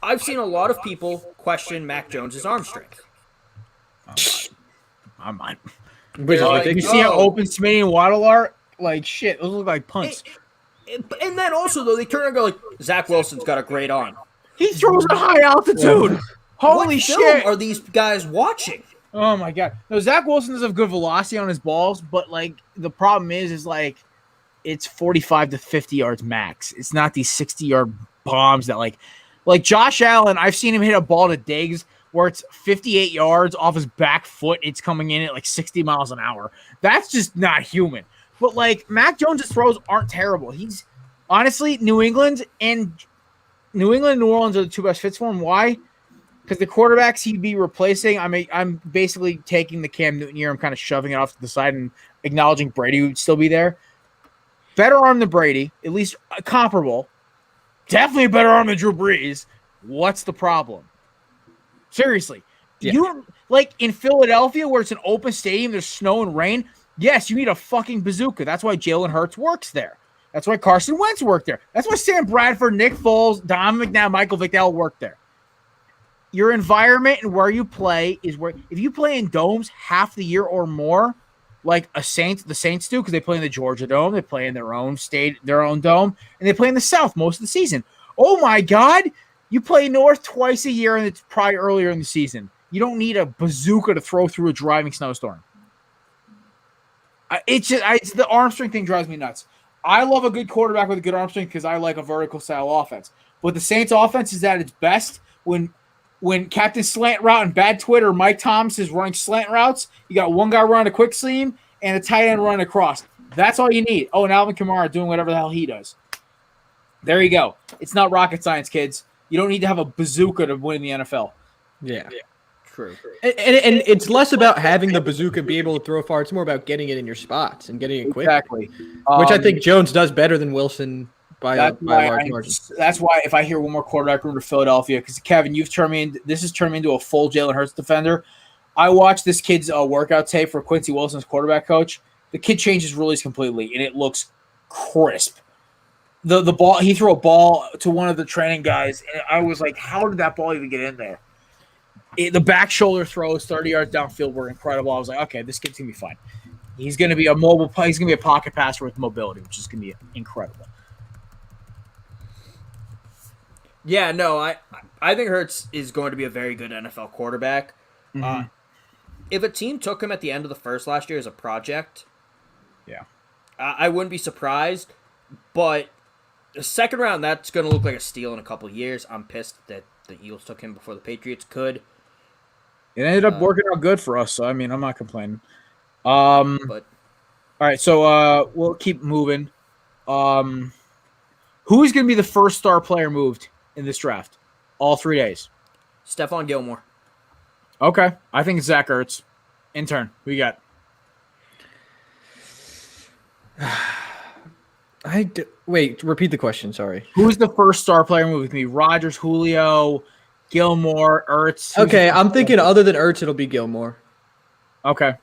I've seen a lot of people question Mac Jones's arm strength. I'm mine. Which is Like, You ridiculous. see how Oh. open Smitty and Waddle are? Like shit, those look like punts. And then also, though, they turn and go like, Zach Wilson's got a great arm. He throws at high altitude. Holy What film shit! are these guys watching? Oh my god. No, Zach Wilson does have good velocity on his balls, but like the problem is like it's 45 to 50 yards max. It's not these 60-yard bombs that like Josh Allen. I've seen him hit a ball to Diggs where it's 58 yards off his back foot. It's coming in at like 60 miles an hour. That's just not human. But like Mac Jones' throws aren't terrible. He's honestly New England and New Orleans are the two best fits for him. Why? Because the quarterbacks he'd be replacing, I'm basically taking the Cam Newton year. I'm kind of shoving it off to the side and acknowledging Brady would still be there. Better arm than Brady, at least comparable. Definitely a better arm than Drew Brees. What's the problem? Seriously. Yeah. You like in Philadelphia where it's an open stadium, there's snow and rain. Yes, you need a fucking bazooka. That's why Jalen Hurts works there. That's why Carson Wentz worked there. That's why Sam Bradford, Nick Foles, Don McNabb, Michael Vick, they all worked there. Your environment and where you play is where if you play in domes half the year or more, like the Saints do, because they play in the Georgia Dome, they play in their own state, their own dome, and they play in the South most of the season. Oh my God, you play North twice a year, and it's probably earlier in the season. You don't need a bazooka to throw through a driving snowstorm. It's the arm strength thing drives me nuts. I love a good quarterback with a good arm strength because I like a vertical style offense. But the Saints offense is at its best when Captain Slant Route and Bad Twitter Mike Thomas is running slant routes. You got one guy running a quick seam and a tight end running across. That's all you need. Oh, and Alvin Kamara doing whatever the hell he does. There you go. It's not rocket science, kids. You don't need to have a bazooka to win the NFL. Yeah. True. And it's less about having the bazooka be able to throw far. It's more about getting it in your spots and getting it quick. Exactly. Which I think Jones does better than Wilson by a large margin. That's why if I hear one more quarterback room to Philadelphia, because Kevin, this has turned me into a full Jalen Hurts defender. I watched this kid's workout tape for Quincy Wilson's quarterback coach. The kid changes rules completely, and it looks crisp. The ball, he threw a ball to one of the training guys, and I was like, how did that ball even get in there? The back shoulder throws 30 yards downfield were incredible. I was like, okay, this kid's going to be fine. He's going to be a mobile play. He's going to be a pocket passer with mobility, which is going to be incredible. Yeah, no, I think Hurts is going to be a very good NFL quarterback. Mm-hmm. If a team took him at the end of the first last year as a project, Yeah. I wouldn't be surprised. But the second round, that's going to look like a steal in a couple of years. I'm pissed that the Eagles took him before the Patriots could. It ended up working out good for us, so I mean, I'm not complaining. But All right, so we'll keep moving. Who is going to be the first star player moved in this draft? All 3 days. Stephon Gilmore. Okay, I think it's Zach Ertz. Intern, who you got? Wait, repeat the question. Sorry. Who's the first star player moved with me? Rodgers, Julio, Gilmore, Ertz. Okay, I'm thinking other than Ertz, it'll be Gilmore. Okay.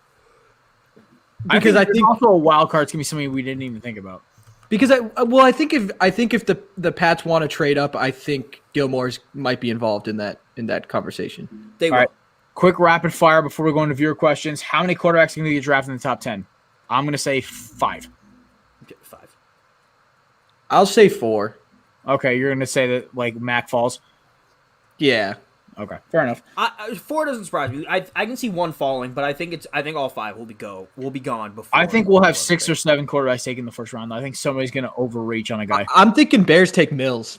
Because I think also a wild card's gonna be something we didn't even think about. Because I think if the Pats want to trade up, I think Gilmore's might be involved in that conversation. They will. All right. Quick rapid fire before we go into viewer questions. How many quarterbacks are going to get drafted in the top 10? I'm going to say 5. Okay, 5. I'll say 4. Okay, you're going to say that like Mac falls. Yeah. Okay, fair enough. 4 doesn't surprise me. I can see 1 falling, but I think all 5 will be gone before. I think we'll have 6 or 7 quarterbacks taken in the first round. I think somebody's going to overreach on a guy. I'm thinking Bears take Mills.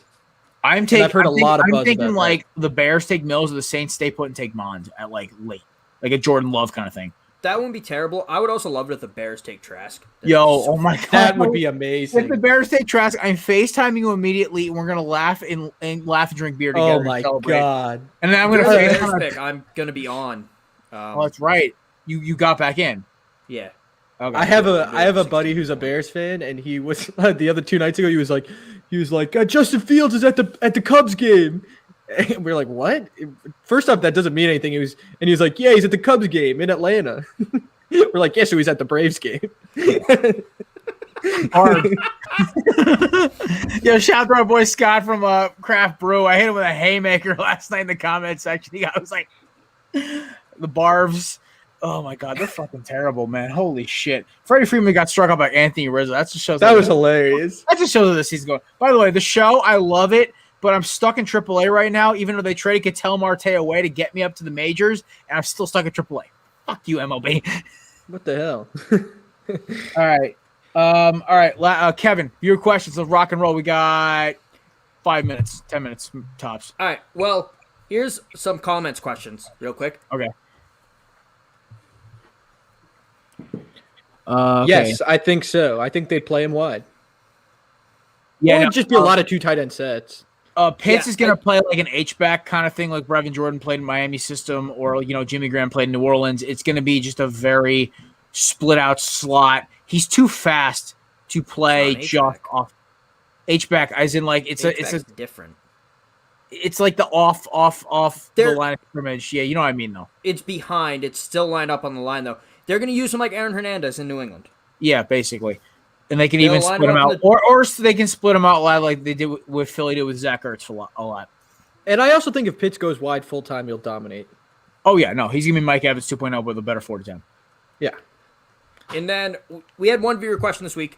I've heard a lot of buzz. I'm thinking like the Bears take Mills or the Saints stay put and take Mond at like late, like a Jordan Love kind of thing. That wouldn't be terrible. I would also love it if the Bears take Trask. Oh my god, that would be amazing. If the Bears take Trask, I'm FaceTiming you immediately, and we're gonna laugh and drink beer together. Oh my god! And then I'm gonna pick. I'm gonna be on. Oh, that's right. You got back in. Yeah. Okay. I have a buddy who's a Bears fan, and he was the other 2 nights ago. He was like, Justin Fields is at the Cubs game. And we're like, what? First off, that doesn't mean anything. He was like, yeah, he's at the Cubs game in Atlanta. We're like, yeah, so he's at the Braves game. Hard. Yo, shout out to our boy Scott from Craft Brew. I hit him with a haymaker last night in the comment section. I was like, the Barbs. Oh my god, they're fucking terrible, man. Holy shit. Freddie Freeman got struck out by Anthony Rizzo. That just shows that was hilarious. That just shows that the season's going. By the way, the show, I love it, but I'm stuck in AAA right now, even though they traded Ketel Marte away to get me up to the majors, and I'm still stuck at AAA. Fuck you, MLB. What the hell? All right. Kevin, your questions. Let's rock and roll. We got 5 minutes, 10 minutes tops. All right. Well, here's some comments questions real quick. Okay. Yes, I think so. I think they'd play him wide. Yeah, Or it'd just be a lot of 2 tight end sets. Pitts is going to play like an H-back kind of thing, like Brevin Jordan played in Miami system, or Jimmy Graham played in New Orleans. It's going to be just a very split out slot. He's too fast to play just off H-back, as in like it's different. It's like the off the line of scrimmage. Yeah, you know what I mean though. It's behind. It's still lined up on the line though. They're going to use him like Aaron Hernandez in New England. Yeah, basically. And they can even split them out, or they can split them out live like they did with Philly did with Zach Ertz a lot. And I also think if Pitts goes wide full time, he'll dominate. Oh yeah, no, he's gonna be Mike Evans 2.0 with a better 4-10. Yeah. And then we had one viewer question this week.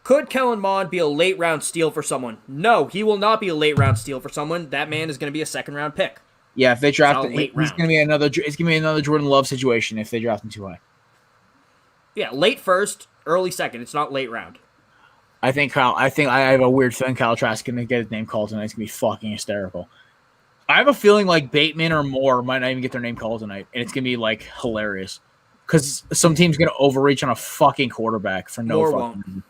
Could Kellen Mond be a late round steal for someone? No, he will not be a late round steal for someone. That man is going to be a second round pick. Yeah, if they draft him, late it's going to be another Jordan Love situation if they draft him too high. Yeah, late first, early second. It's not late round. I have a weird feeling Kyle Trask is going to get his name called tonight. It's going to be fucking hysterical. I have a feeling like Bateman or Moore might not even get their name called tonight, and it's going to be like hilarious because some team's going to overreach on a fucking quarterback for no fucking reason.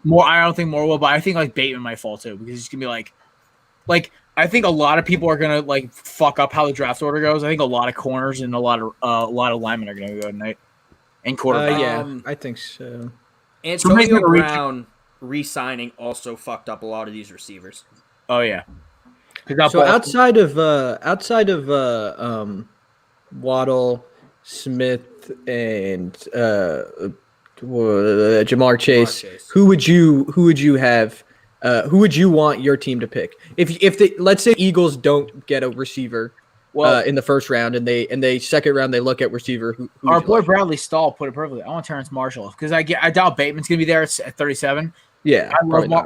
More, I don't think Moore will, but I think like Bateman might fall too because he's gonna be like I think a lot of people are gonna like fuck up how the draft order goes. I think a lot of corners and a lot of linemen are gonna go tonight, and quarterback. I think so. Antonio Brown re-signing also fucked up a lot of these receivers. Oh yeah. So outside of Waddle, Smith, and Jamar Chase, who would you have? Who would you want your team to pick? If they, let's say Eagles don't get a receiver in the first round, and they second round they look at receiver. Our boy Bradley Stahl put it perfectly. I want Terrence Marshall because I doubt Bateman's gonna be there at 37. Yeah, I love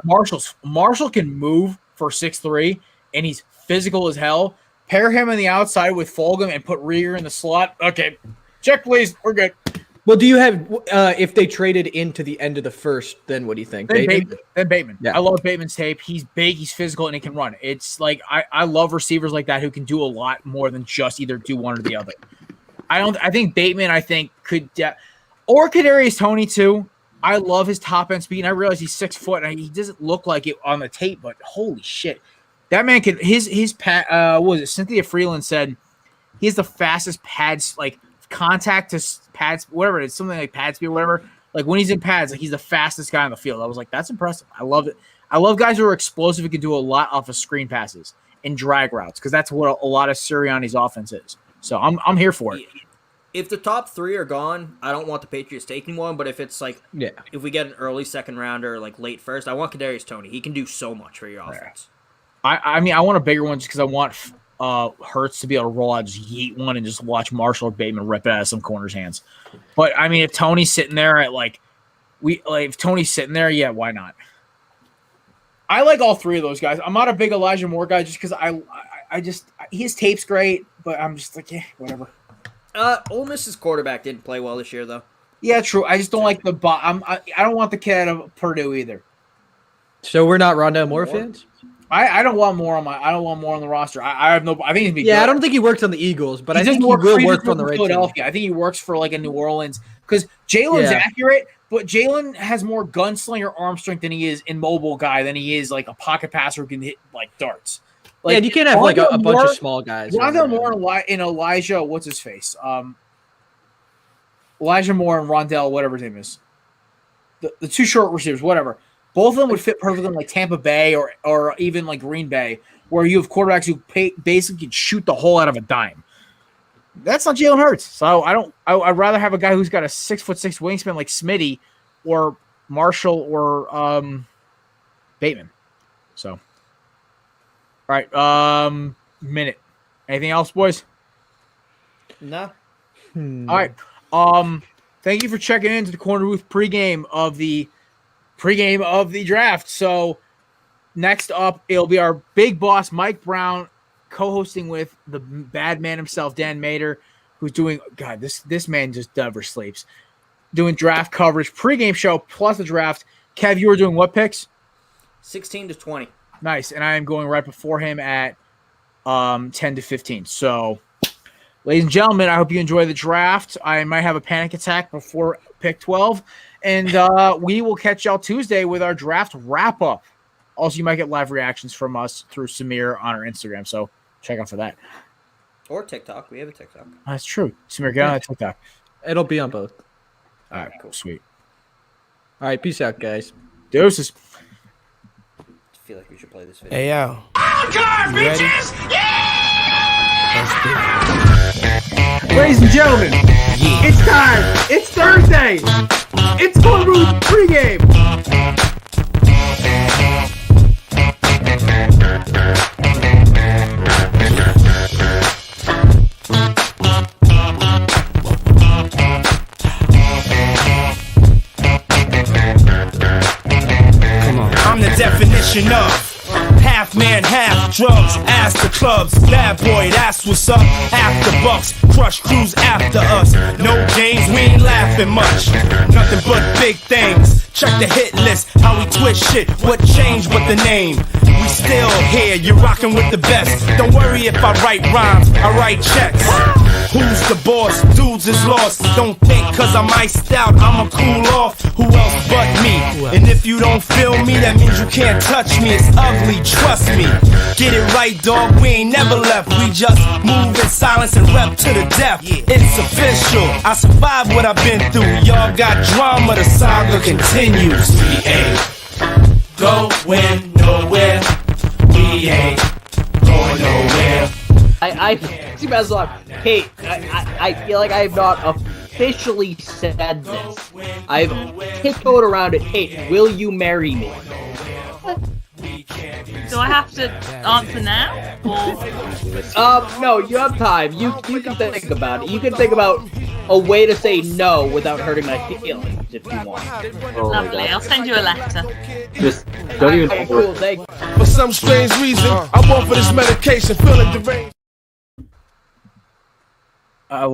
Marshall can move for 6'3", and he's physical as hell. Pair him on the outside with Fulgham and put Reagor in the slot. Okay, check please. We're good. Well, do you have if they traded into the end of the first? Then what do you think? Then Bateman. Yeah. I love Bateman's tape. He's big, he's physical, and he can run. It's like I love receivers like that who can do a lot more than just either do one or the other. I think Bateman. Could or Kadarius Toney too. I love his top end speed. And I realize he's 6 foot and he doesn't look like it on the tape, but holy shit, that man can. His pad. What was it? Cynthia Freeland said he has the fastest pads like. Contact to pads, whatever it is, something like pad speed or whatever. Like when he's in pads, like he's the fastest guy on the field. I was like, that's impressive. I love it. I love guys who are explosive and can do a lot off of screen passes and drag routes because that's what a lot of Sirianni's offense is. So I'm here for it. If the top three are gone, I don't want the Patriots taking one. But if it's like, if we get an early second rounder, like late first, I want Kadarius Toney. He can do so much for your offense. I mean, I want a bigger one just because I want Hurts to be able to roll out, just yeet one, and just watch Marshall or Bateman rip it out of some corner's hands. But I mean, if Tony's sitting there at if Tony's sitting there, yeah, why not? I like all three of those guys. I'm not a big Elijah Moore guy just because I just his tape's great, but I'm just like, yeah, whatever. Ole Miss's quarterback didn't play well this year, though. Yeah, true. I just don't like I don't want the kid out of Purdue either. So we're not Rondale Moore fans. I don't want more on the roster. I think he'd be good. I don't think he works on the Eagles, but I think he will work on the right Philadelphia. I think he works for like a New Orleans because Jalen's accurate, but Jalen has more gunslinger arm strength than he is in mobile guy than he is like a pocket passer who can hit like darts. Like, and you can't have like a bunch of small guys. Rondale Moore and Elijah, what's his face? Elijah Moore and Rondale, whatever his name is. The two short receivers, whatever. Both of them would fit perfectly in like Tampa Bay or even like Green Bay, where you have quarterbacks who basically can shoot the hole out of a dime. That's not Jalen Hurts. So I'd rather have a guy who's got a 6'6" wingspan like Smitty or Marshall or Bateman. So, all right, minute. Anything else, boys? No. All right. Thank you for checking into the Corner Booth pregame of the draft. So next up, it'll be our big boss, Mike Brown, co-hosting with the bad man himself, Dan Mater. who's doing this man just never sleeps. Doing draft coverage, pregame show plus the draft. Kev, you were doing what picks? 16 to 20. Nice, and I am going right before him at 10 to 15. So, ladies and gentlemen, I hope you enjoy the draft. I might have a panic attack before pick 12, and we will catch y'all Tuesday with our draft wrap up. Also, you might get live reactions from us through Samir on our Instagram, so check out for that. Or TikTok. We have a TikTok. That's true. Samir, get on that TikTok. It'll be on both. All right, cool, sweet. All right, peace out, guys. Deuces. I feel like we should play this video. Hey, yo. You ready? Ladies and gentlemen, it's time. It's Thursday. It's Korner pregame. I'm the definition of half man, half drugs, ass to clubs, bad boy, that's what's up. After bucks, crush crews after us. No games, we ain't laughing much. Nothing but big things. Check the hit list, how we twist shit. What changed but the name? We still here, you're rocking with the best. Don't worry if I write rhymes, I write checks. Who's the boss? Dudes is lost. Don't think cause I'm iced out, I'ma cool off. Who else but me? And if you don't feel me, that means you can't touch me. It's ugly, trust me. Get it right, dog, we ain't never left. We just move in silence and rep to the death. It's official, I survived what I've been through. Y'all got drama, the saga continues. We ain't going nowhere. We ain't going nowhere. I see myself. Hey, I feel like I have not officially said this. I've tiptoed around it. Hey, will you marry me? Do I have to answer now? Or No, you have time. You can think about it. You can think about a way to say no without hurting my feelings if you want. lovely. I'll send you a letter. Just don't even. Cool, thank you. For some strange reason, I'm on for this medication, feeling deranged.